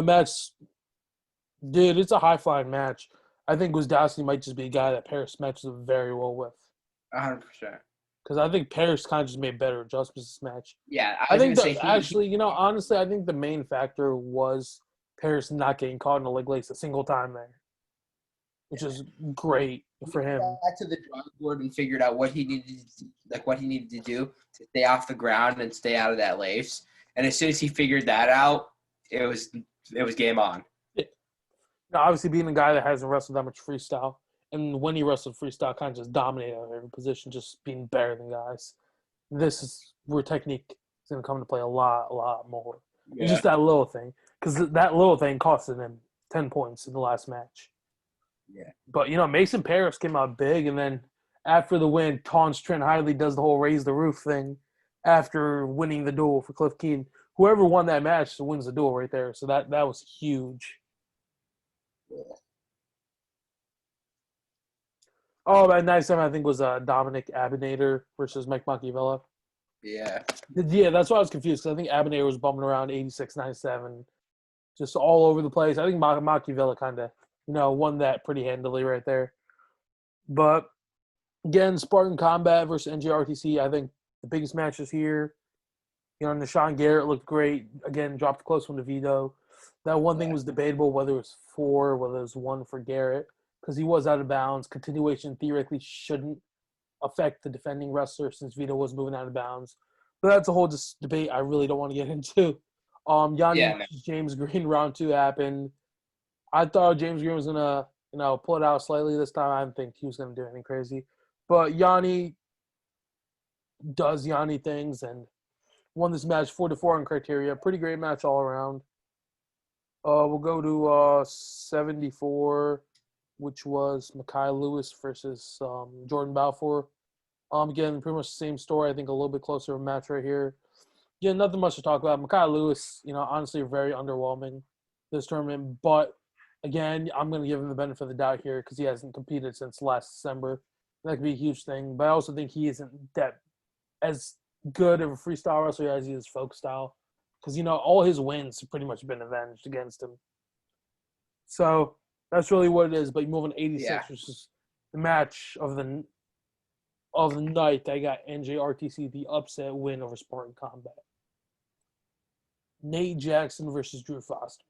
match, dude, it's a high-flying match. I think Gwiazdowski might just be a guy that Paris matches very well with. 100%. Because I think Paris kind of just made better adjustments this match. Yeah, I think honestly, I think the main factor was Paris not getting caught in a leg lace a single time there, which is great for him. He got to the drawing board and figured out what he needed to do to stay off the ground and stay out of that lace. And as soon as he figured that out, it was game on. Yeah. Now, obviously, being a guy that hasn't wrestled that much freestyle, and when he wrestled freestyle, kind of just dominated every position, just being better than guys. This is where technique is going to come to play a lot more. Yeah. And just that little thing, because that little thing costed him 10 points in the last match. Yeah. But, Mason Paris came out big, and then after the win, taunts Trent Hiley, does the whole raise the roof thing after winning the duel for Cliff Keen, whoever won that match wins the duel right there. So that was huge. Oh, and nice time I think was Dominic Abinader versus Mike Machiavello. Yeah. Yeah, that's why I was confused because I think Abinader was bumping around 86, 97, just all over the place. I think Machiavello kind of, won that pretty handily right there. But again, Spartan Combat versus NJRTC, I think the biggest matches here. Nashawn Garrett looked great. Again, dropped a close one to Vito. That one thing was debatable whether it was 4, whether it was 1 for Garrett, because he was out of bounds. Continuation theoretically shouldn't affect the defending wrestler since Vito was moving out of bounds. But that's a whole debate I really don't want to get into. Yanni James Green round 2 happened. I thought James Green was gonna, pull it out slightly this time. I didn't think he was gonna do anything crazy. But Yanni does Yanni things and won this match 4-4 on criteria. Pretty great match all around. We'll go to 74, which was Mekhi Lewis versus Jordan Balfour. Again, pretty much the same story. I think a little bit closer of a match right here. Yeah, nothing much to talk about. Mekhi Lewis, honestly, very underwhelming this tournament. But again, I'm going to give him the benefit of the doubt here because he hasn't competed since last December. That could be a huge thing. But I also think he isn't that as good of a freestyle wrestler as he is folk style. Because, all his wins have pretty much been avenged against him. So that's really what it is. But you move on 86, which is the match of the night. I got NJRTC the upset win over Spartan Combat. Nate Jackson versus Drew Foster.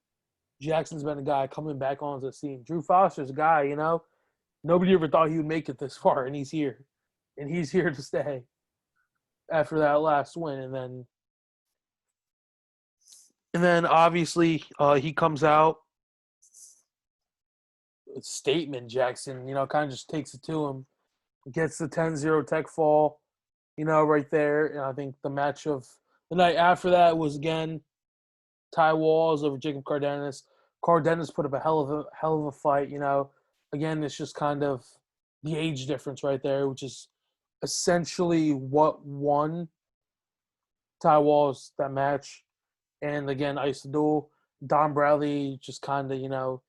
Jackson's been a guy coming back onto the scene. Drew Foster's a guy, nobody ever thought he would make it this far, and he's here. And he's here to stay after that last win. And then obviously he comes out. Statement Jackson, kind of just takes it to him. Gets the 10-0 tech fall, right there. And I think the match of the night after that was, again, Ty Walls over Jacob Cardenas. Cardenas put up a hell of a fight, Again, it's just kind of the age difference right there, which is essentially what won Ty Walls that match. And again, ice the duel. Don Bradley just kind of,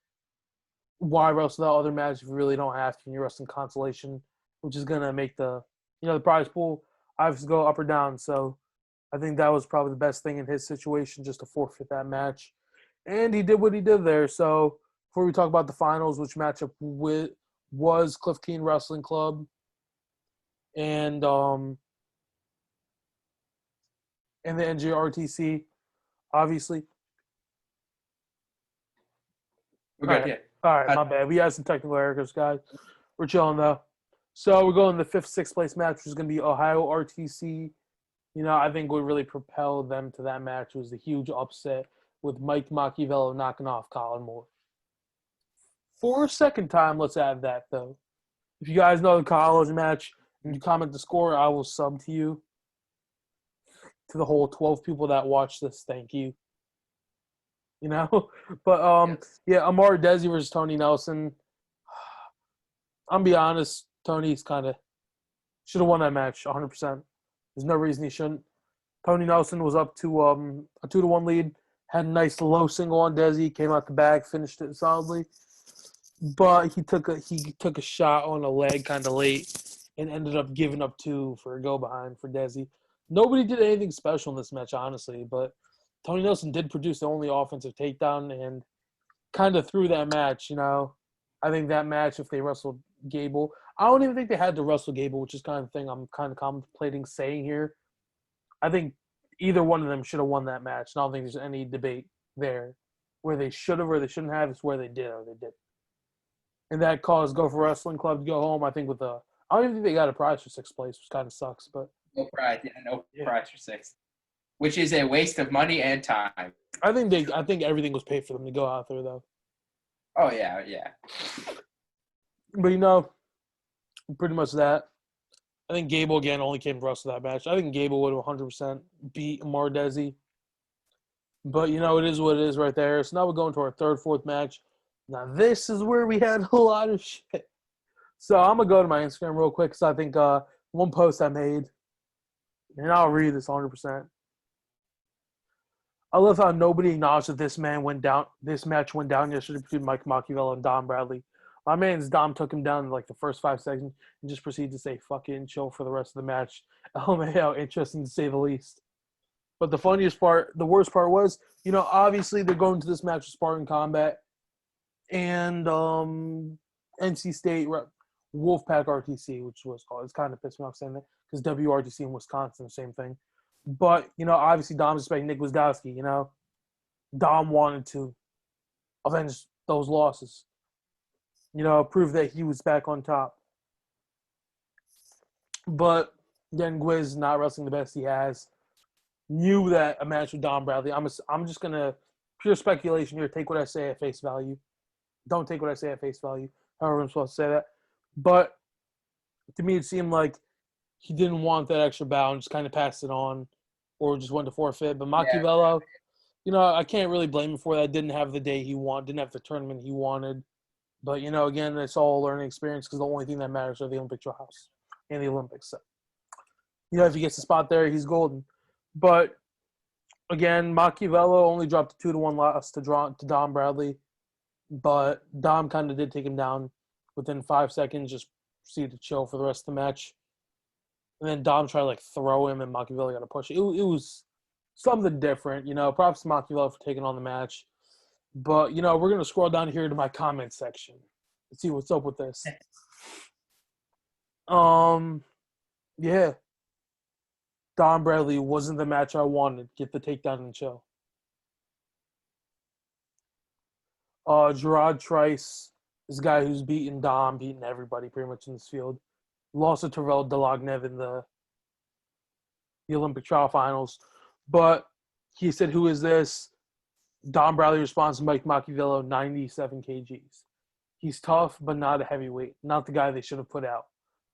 why wrestle that other match if you really don't have to and you're wrestling consolation, which is going to make the prize pool obviously go up or down. So I think that was probably the best thing in his situation, just to forfeit that match. And he did what he did there. So before we talk about the finals, which matchup was Cliff Keen Wrestling Club and the NJRTC, obviously. We're good, yeah. All right, my bad. We had some technical errors, guys. We're chilling, though. So we're going to the 5th, 6th place match, which is going to be Ohio RTC. I think what really propelled them to that match was the huge upset with Mike Machiavello knocking off Colin Moore. For a second time, let's add that, though. If you guys know the college match and you comment the score, I will sub to you. To the whole 12 people that watch this, thank you. But Yes. yeah, Amar Desi versus Tony Nelson. I'm be honest, Tony's kind of should have won that match 100%. There's no reason he shouldn't. Tony Nelson was up to a 2-1 lead, had a nice low single on Desi, came out the back, finished it solidly. But he took a shot on a leg kind of late and ended up giving up 2 for a go behind for Desi. Nobody did anything special in this match, honestly, but Tony Nelson did produce the only offensive takedown and kind of threw that match, I think that match, if they wrestled Gable, I don't even think they had to wrestle Gable, which is kind of the thing I'm kind of contemplating saying here. I think either one of them should have won that match. And I don't think there's any debate there. Where they should have or they shouldn't have is where they did or they did. And that caused Go for Wrestling Club to go home, I think, I don't even think they got a prize for 6th place, which kind of sucks. But no prize for 6th. Which is a waste of money and time. I think everything was paid for them to go out there, though. Oh, yeah. But, pretty much that. I think Gable, again, only came to wrestle that match. I think Gable would have 100% beat Amar Desi. But, it is what it is right there. So now we're going to our 3rd, 4th match. Now, this is where we had a lot of shit. So I'm going to go to my Instagram real quick because I think one post I made, and I'll read this 100%. I love how nobody acknowledged that this match went down yesterday between Mike Machiavello and Dom Bradley. My man's Dom took him down in like the first 5 seconds and just proceeded to say "fuck it" and chill for the rest of the match. LMAO, interesting to say the least. But the worst part was, obviously they're going to this match with Spartan Combat and NC State Wolfpack RTC, which was called. It's kind of pissed me off saying that because WRTC in Wisconsin, same thing. But, obviously Dom's expecting Nick Wisdowski, Dom wanted to avenge those losses. Prove that he was back on top. But, again, Gwiz not wrestling the best he has. Knew that a match with Dom Bradley. I'm just going to, pure speculation here, take what I say at face value. Don't take what I say at face value, however I'm supposed to say that. But to me, it seemed like he didn't want that extra bow and just kind of passed it on or just went to forfeit. But Machiavello, I can't really blame him for that. Didn't have the day he wanted, didn't have the tournament he wanted. But, again, it's all a learning experience because the only thing that matters are the Olympic trials and the Olympics. So, if he gets a spot there, he's golden. But, again, Machiavello only dropped a 2-1 loss to Dom Bradley. But Dom kind of did take him down within 5 seconds, just proceeded to chill for the rest of the match. And then Dom tried to, throw him, and Machiavello got to push it. It was something different, Props to Machiavello for taking on the match. But, we're going to scroll down here to my comment section. Let's see what's up with this. Yeah. Dom Bradley wasn't the match I wanted. Get the takedown and chill. Gerard Trice is a guy who's beaten Dom, beaten everybody pretty much in this field. Lost to Terrell Delagnev in the Olympic trial finals. But he said, who is this? Dom Bradley responds to Mike Machiavello, 97 kgs. He's tough, but not a heavyweight. Not the guy they should have put out.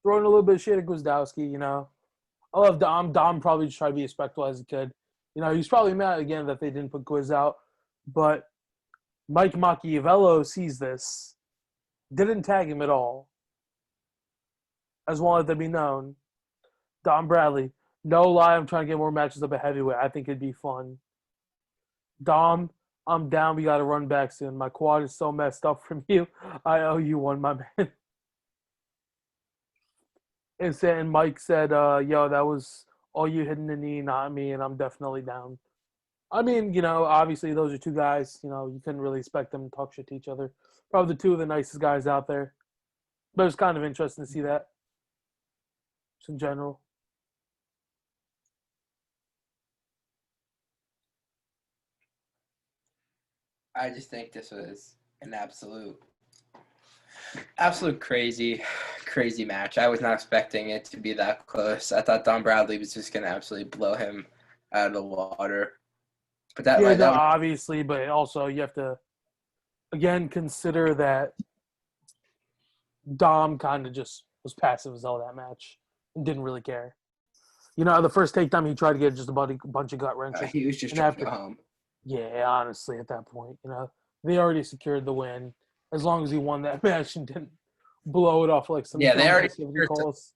Throwing a little bit of shit at Gwizdowski, I love Dom. Dom probably just tried to be as respectful as he could. He's probably mad again that they didn't put Gwiz out. But Mike Machiavello sees this. Didn't tag him at all. As wanted to be known. Dom Bradley, no lie, I'm trying to get more matches up at heavyweight. I think it'd be fun. Dom, I'm down. We got to run back soon. My quad is so messed up from you. I owe you one, my man. And Mike said, yo, that was all you hitting the knee, not me, and I'm definitely down. I mean, obviously those are two guys, you couldn't really expect them to talk shit to each other. Probably the two of the nicest guys out there. But it's kind of interesting to see that. Just in general. I just think this was an absolute crazy match. I was not expecting it to be that close. I thought Dom Bradley was just going to absolutely blow him out of the water. But obviously, but also you have to, again, consider that Dom kind of just was passive as hell that match and didn't really care. The first takedown he tried to get just a bunch of gut wrenches. He was just trying to go home. Yeah, honestly, at that point, they already secured the win. As long as he won that match and didn't blow it off like some they already calls.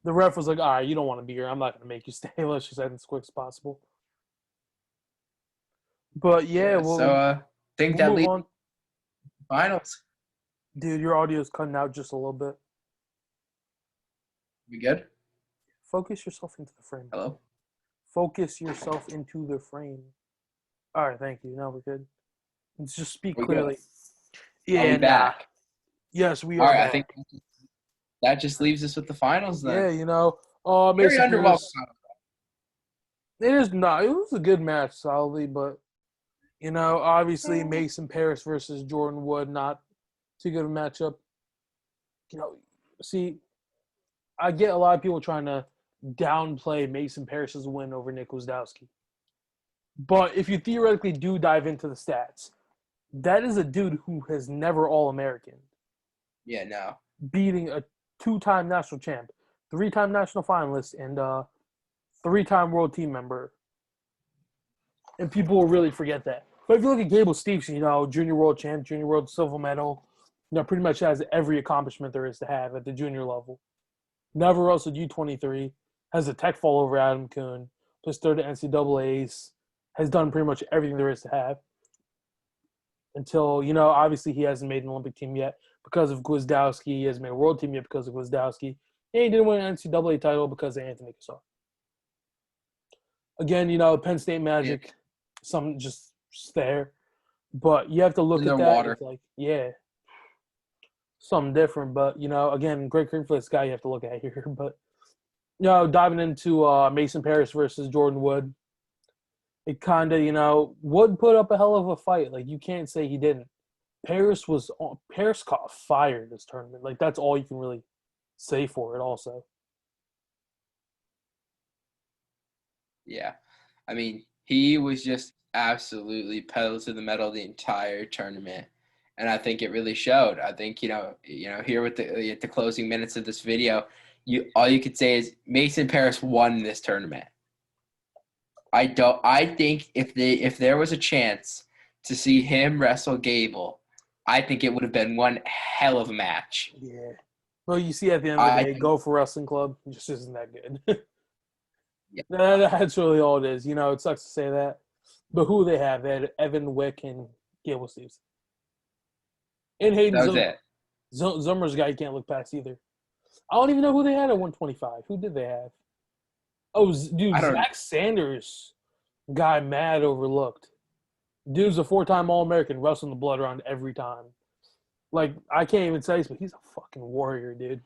The ref was like, all right, you don't want to be here. I'm not going to make you stay. Let's just end as quick as possible. But, think that leads on. Finals. Dude, your audio is cutting out just a little bit. We good? Focus yourself into the frame. Hello? Focus yourself into the frame. All right, thank you. Now we're good. Let's just speak clearly. Good. Yeah, back. Yes, we are. All right, back. I think that just leaves us with the finals then. Yeah, very underwhelming. It is not. It was a good match, solidly, but obviously Mason Paris versus Jordan Wood, not too good of a matchup. See, I get a lot of people trying to downplay Mason Paris's win over Nick Wisdowski. But if you theoretically do dive into the stats, that is a dude who has never All-American. Yeah, no. Beating a 2-time national champ, 3-time national finalist, and 3-time world team member. And people will really forget that. But if you look at Gable Stevenson, junior world champ, junior world silver medal, pretty much has every accomplishment there is to have at the junior level. Never wrestled U23, has a tech fall over Adam Kuhn, his third at NCAAs, has done pretty much everything there is to have. Until, obviously he hasn't made an Olympic team yet because of Gwizdowski. He hasn't made a world team yet because of Gwizdowski. And he didn't win an NCAA title because of Anthony Cassar. Again, Penn State magic, some just there. But you have to look at that. Water. It's like, something different. But, again, great career for this guy you have to look at here. But, diving into Mason Parris versus Jordan Wood, it kind of, Wood put up a hell of a fight. Like, you can't say he didn't. Parris caught fire this tournament. Like, that's all you can really say for it also. Yeah. I mean, he was just absolutely pedal to the metal the entire tournament. And I think it really showed. I think, here with the closing minutes of this video, all you could say is Mason Parris won this tournament. I think if there was a chance to see him wrestle Gable, I think it would have been one hell of a match. Yeah. Well, you see at the end of the day, Go for Wrestling Club just isn't that good. Yeah. That's really all it is. It sucks to say that. But who they have? They had Evan Wick and Gable Steves. And Hayden That was it. Zummer's a guy you can't look past either. I don't even know who they had at 125. Who did they have? Oh, dude, Zach Sanders, guy mad overlooked. Dude's a 4-time All-American, wrestling the blood around every time. Like, I can't even say this, but he's a fucking warrior, dude.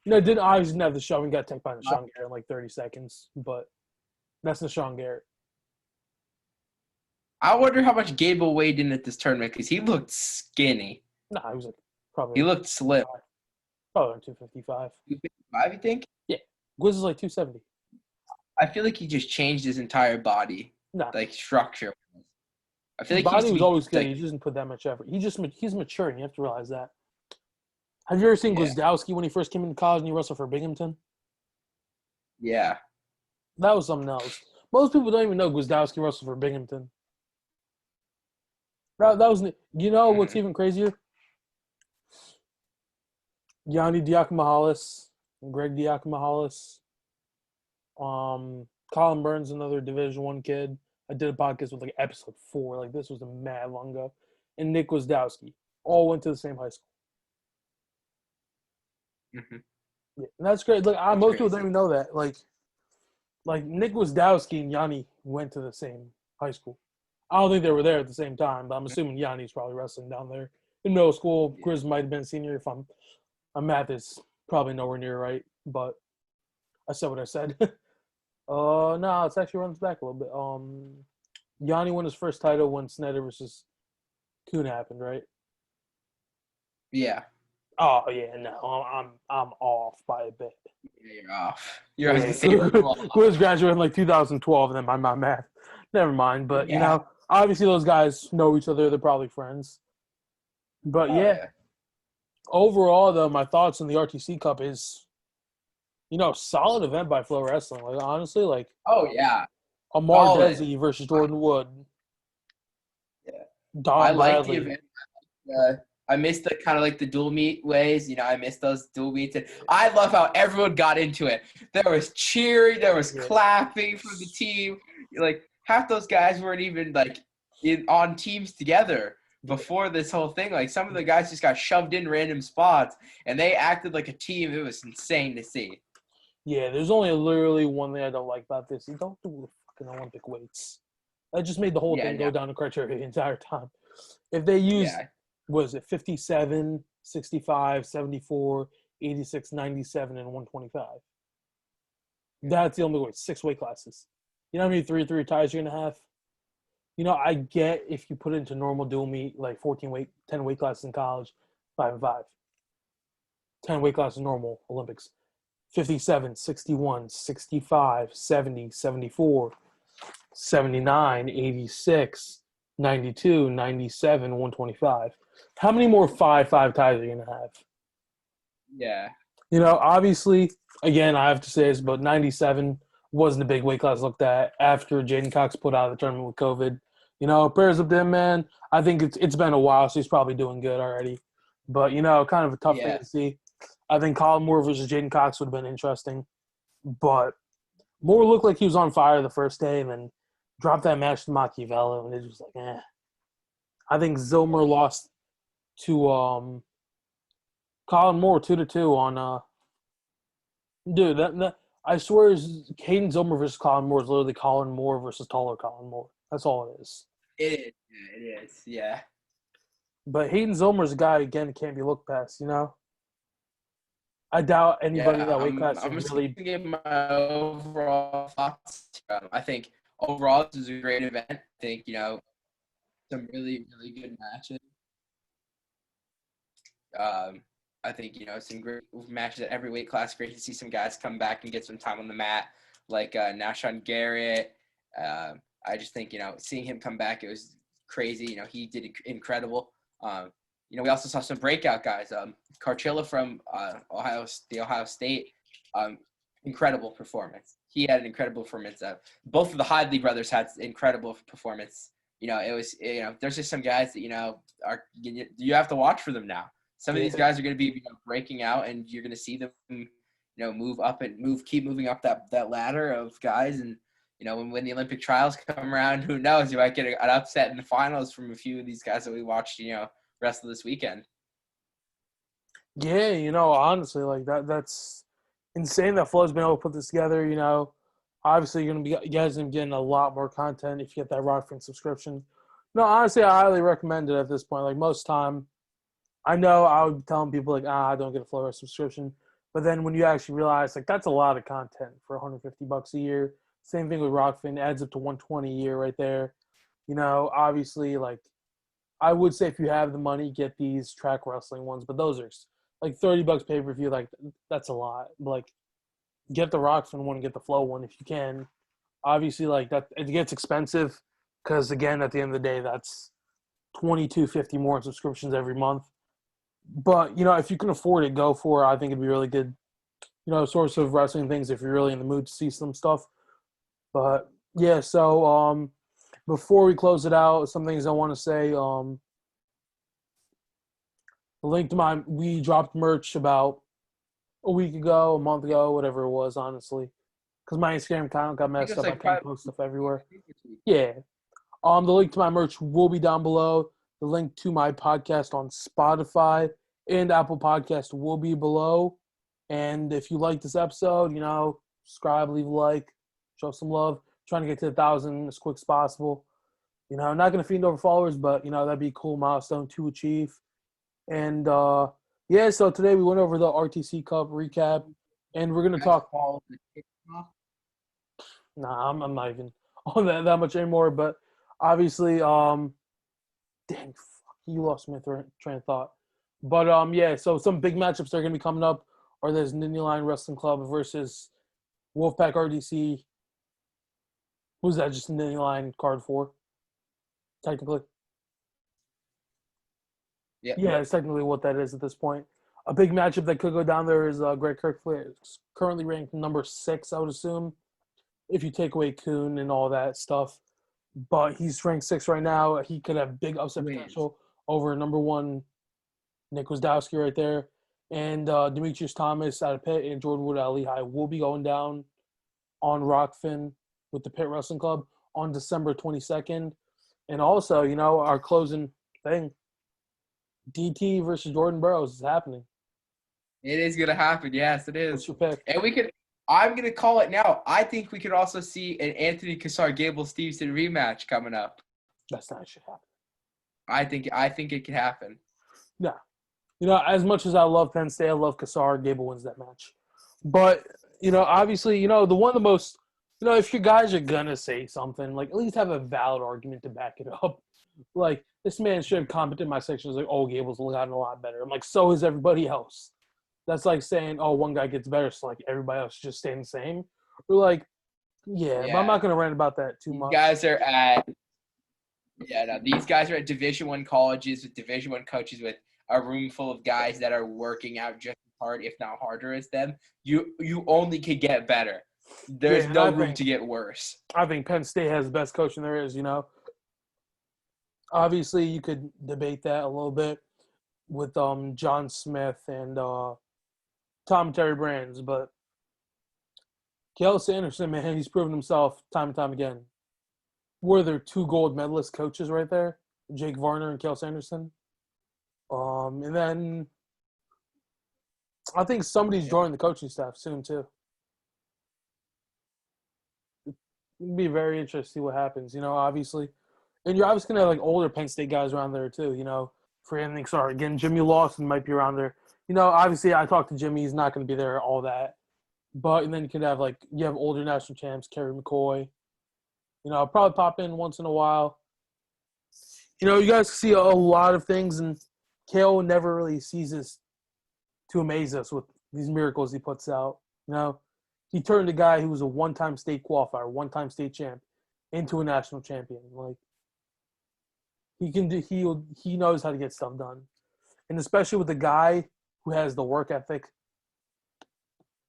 Didn't obviously have the shove and got taken by Nashawn Garrett in like 30 seconds, but that's Nashawn Garrett. I wonder how much Gable weighed in at this tournament because he looked skinny. Nah, he was probably. He looked slim. Probably 255. 255, you think? Yeah. Gwiz is like 270. I feel like he just changed his entire body, structure. I feel his like body was always good. He doesn't put that much effort. He's maturing. You have to realize that. Have you ever seen Gwizdowski when he first came into college and he wrestled for Binghamton? Yeah. That was something else. Most people don't even know Gwizdowski wrestled for Binghamton. That was what's even crazier? Yanni Diakomahalis, Greg Diakomahalis, Colin Burns, another Division I kid. I did a podcast with episode 4. This was a mad long ago. And Nick Gwizdowski. All went to the same high school. Mm-hmm. Yeah, and that's great. Most people don't even know that. Like Nick Gwizdowski and Yanni went to the same high school. I don't think they were there at the same time, but I'm assuming Yanni's probably wrestling down there in middle school. Grizz might have been senior. If I'm math is probably nowhere near right, but I said what I said. No, it's actually runs back a little bit. Yanni won his first title when Snyder versus Kuhn happened, right? Yeah. Oh yeah, no, I'm off by a bit. Yeah, you're off. You're off. Grizz graduated in 2012, and then my math. Never mind, but obviously those guys know each other. They're probably friends. But overall, though, my thoughts on the RTC Cup is, solid event by Flow Wrestling. Honestly, oh yeah, Amar Desi versus Jordan Wood. Yeah, I like the event. I missed the kind of the dual meet ways. I missed those dual meets. And I love how everyone got into it. There was cheering. There was clapping for the team. Half those guys weren't even on teams together before this whole thing. Some of the guys just got shoved in random spots and they acted like a team. It was insane to see. Yeah, there's only literally one thing I don't like about this. You don't do the fucking Olympic weights. That just made the whole thing go down the criteria the entire time. If they used, was it 57, 65, 74, 86, 97, and 125? That's the Olympic weight. 6 weight classes. You know how many 3-3 ties you're going to have? I get if you put it into normal dual meet, 10 weight classes in college, 5 and 5. 10 weight classes normal Olympics. 57, 61, 65, 70, 74, 79, 86, 92, 97, 125. How many more 5-5 ties are you going to have? Yeah. Obviously, again, I have to say this, but 97 wasn't a big weight class looked at after Jaden Cox put out of the tournament with COVID. Prayers up to him, man. I think it's been a while, so he's probably doing good already. But, kind of a tough thing to see. I think Colin Moore versus Jaden Cox would have been interesting. But Moore looked like he was on fire the first day, and then dropped that match to Machiavello, and it was like, eh. I think Zilmer lost to Colin Moore 2-2 on dude. That I swear, is Hayden Zilmer versus Colin Moore is literally Colin Moore versus taller Colin Moore. That's all it is. It is. Yeah, it is. Yeah. But Hayden Zilmer's a guy again can't be looked past. I doubt anybody in Yeah, that weight I'm class I'm is just really. gonna give my overall thoughts. I think overall this is a great event. I think some really really good matches. Um, I think some great matches at every weight class. Great to see some guys come back and get some time on the mat, like Nashon Garrett. I just think seeing him come back, it was crazy. He did incredible. We also saw some breakout guys. Carchilla from the Ohio State, incredible performance. He had an incredible performance. Both of the Hadley brothers had incredible performance. It was there's just some guys that are you have to watch for them now. Some of these guys are going to be breaking out, and you're going to see them move up and keep moving up that ladder of guys. And when the Olympic trials come around, who knows? You might get an upset in the finals from a few of these guys that we watched rest of this weekend. Yeah, honestly, like that's insane that Flo's been able to put this together. Obviously you guys are getting a lot more content if you get that Rockfin subscription. No, honestly, I highly recommend it at this point. Like most time, I know I would be telling people like, I don't get a Flow subscription, but then when you actually realize like that's a lot of content for $150 a year. Same thing with Rockfin, adds up to 120 a year right there. Obviously, like I would say if you have the money, get these track wrestling ones, but those are like $30 pay per view. Like that's a lot. Like get the Rockfin one, get the Flow one if you can. Obviously, like that it gets expensive because again, at the end of the day, that's $22.50 more in subscriptions every month. But if you can afford it, go for it. I think it'd be really good. Source of wrestling things if you're really in the mood to see some stuff. But yeah, so before we close it out, some things I want to say. The link to we dropped merch about a week ago, a month ago, whatever it was, honestly, because my Instagram account got I think messed it's up. I like couldn't post stuff everywhere. Yeah. The link to my merch will be down below. The link to my podcast on Spotify and Apple Podcast will be below. And if you like this episode, subscribe, leave a like, show some love. Trying to get to 1,000 as quick as possible. I'm not going to feed over followers, but that'd be a cool milestone to achieve. And yeah, so today we went over the RTC Cup recap, and we're going to talk. Nah, I'm not even on that much anymore. But obviously, dang, fuck, you lost my train of thought. But yeah, so some big matchups that are going to be coming up are there's Ninja Line Wrestling Club versus Wolfpack RDC. Who's that? Just Ninja Line card 4, technically. Yeah, it's technically what that is at this point. A big matchup that could go down there is Greg Kirkfleur, currently ranked number 6, I would assume, if you take away Kuhn and all that stuff. But he's ranked 6 right now. He could have big upset potential over number 1 Nick Wasdowski right there. And Demetrius Thomas out of Pitt and Jordan Wood out of Lehigh will be going down on Rockfin with the Pitt Wrestling Club on December 22nd. And also, our closing thing, DT versus Jordan Burroughs is happening. It is gonna happen. Yes, it is. What's your pick? And I'm gonna call it now. I think we could also see an Anthony Cassar Gable Stevenson rematch coming up. That's not should happen. I think it could happen. Yeah. As much as I love Penn State, I love Cassar. Gable wins that match. But, obviously, the one of the most, if your guys are going to say something, like, at least have a valid argument to back it up. Like, this man should have commented in my section. Like, oh, Gable's gotten a lot better. I'm like, so is everybody else. That's like saying, oh, one guy gets better, so, like, everybody else just staying the same. We're like, yeah, but I'm not going to rant about that too much. These guys are at Division I colleges with Division I coaches with a room full of guys that are working out just as hard, if not harder, as them. You only could get better. There's no room to get worse. I think Penn State has the best coaching there is, Obviously, you could debate that a little bit with John Smith and Tom Terry Brands, but Kale Sanderson, man, he's proven himself time and time again. Were there two gold medalist coaches right there? Jake Varner and Kale Sanderson. And then I think somebody's Yeah. joining the coaching staff soon too. It'd be very interesting to see what happens. Obviously, and you're obviously gonna have like older Penn State guys around there too. For anything, sorry again, Jimmy Lawson might be around there. Obviously, I talked to Jimmy. He's not going to be there all that, but and then you could have you have older national champs, Kerry McCoy. I'll probably pop in once in a while. You guys see a lot of things, and Kale never really ceases to amaze us with these miracles he puts out. He turned a guy who was a one-time state qualifier, one-time state champ, into a national champion. He can do. He knows how to get stuff done, and especially with a guy who has the work ethic,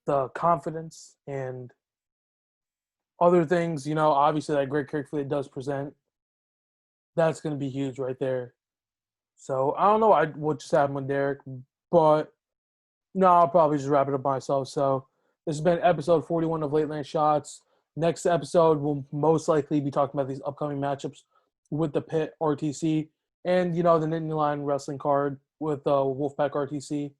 the confidence, and other things. Obviously that great character that does present. That's going to be huge right there. So I don't know what just happened with Derek, but no, I'll probably just wrap it up myself. So this has been episode 41 of Late Night Shots. Next episode, we'll most likely be talking about these upcoming matchups with the Pitt RTC and, the Nittany Lion wrestling card with Wolfpack RTC.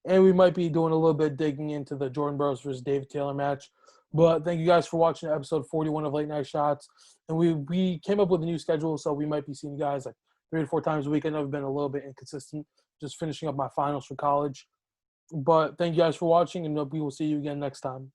And we might be doing a little bit digging into the Jordan Burroughs versus David Taylor match. But thank you guys for watching episode 41 of Late Night Shots. And we came up with a new schedule, so we might be seeing you guys 3 to 4 times a week. I know I've been a little bit inconsistent, just finishing up my finals for college. But thank you guys for watching, and we will see you again next time.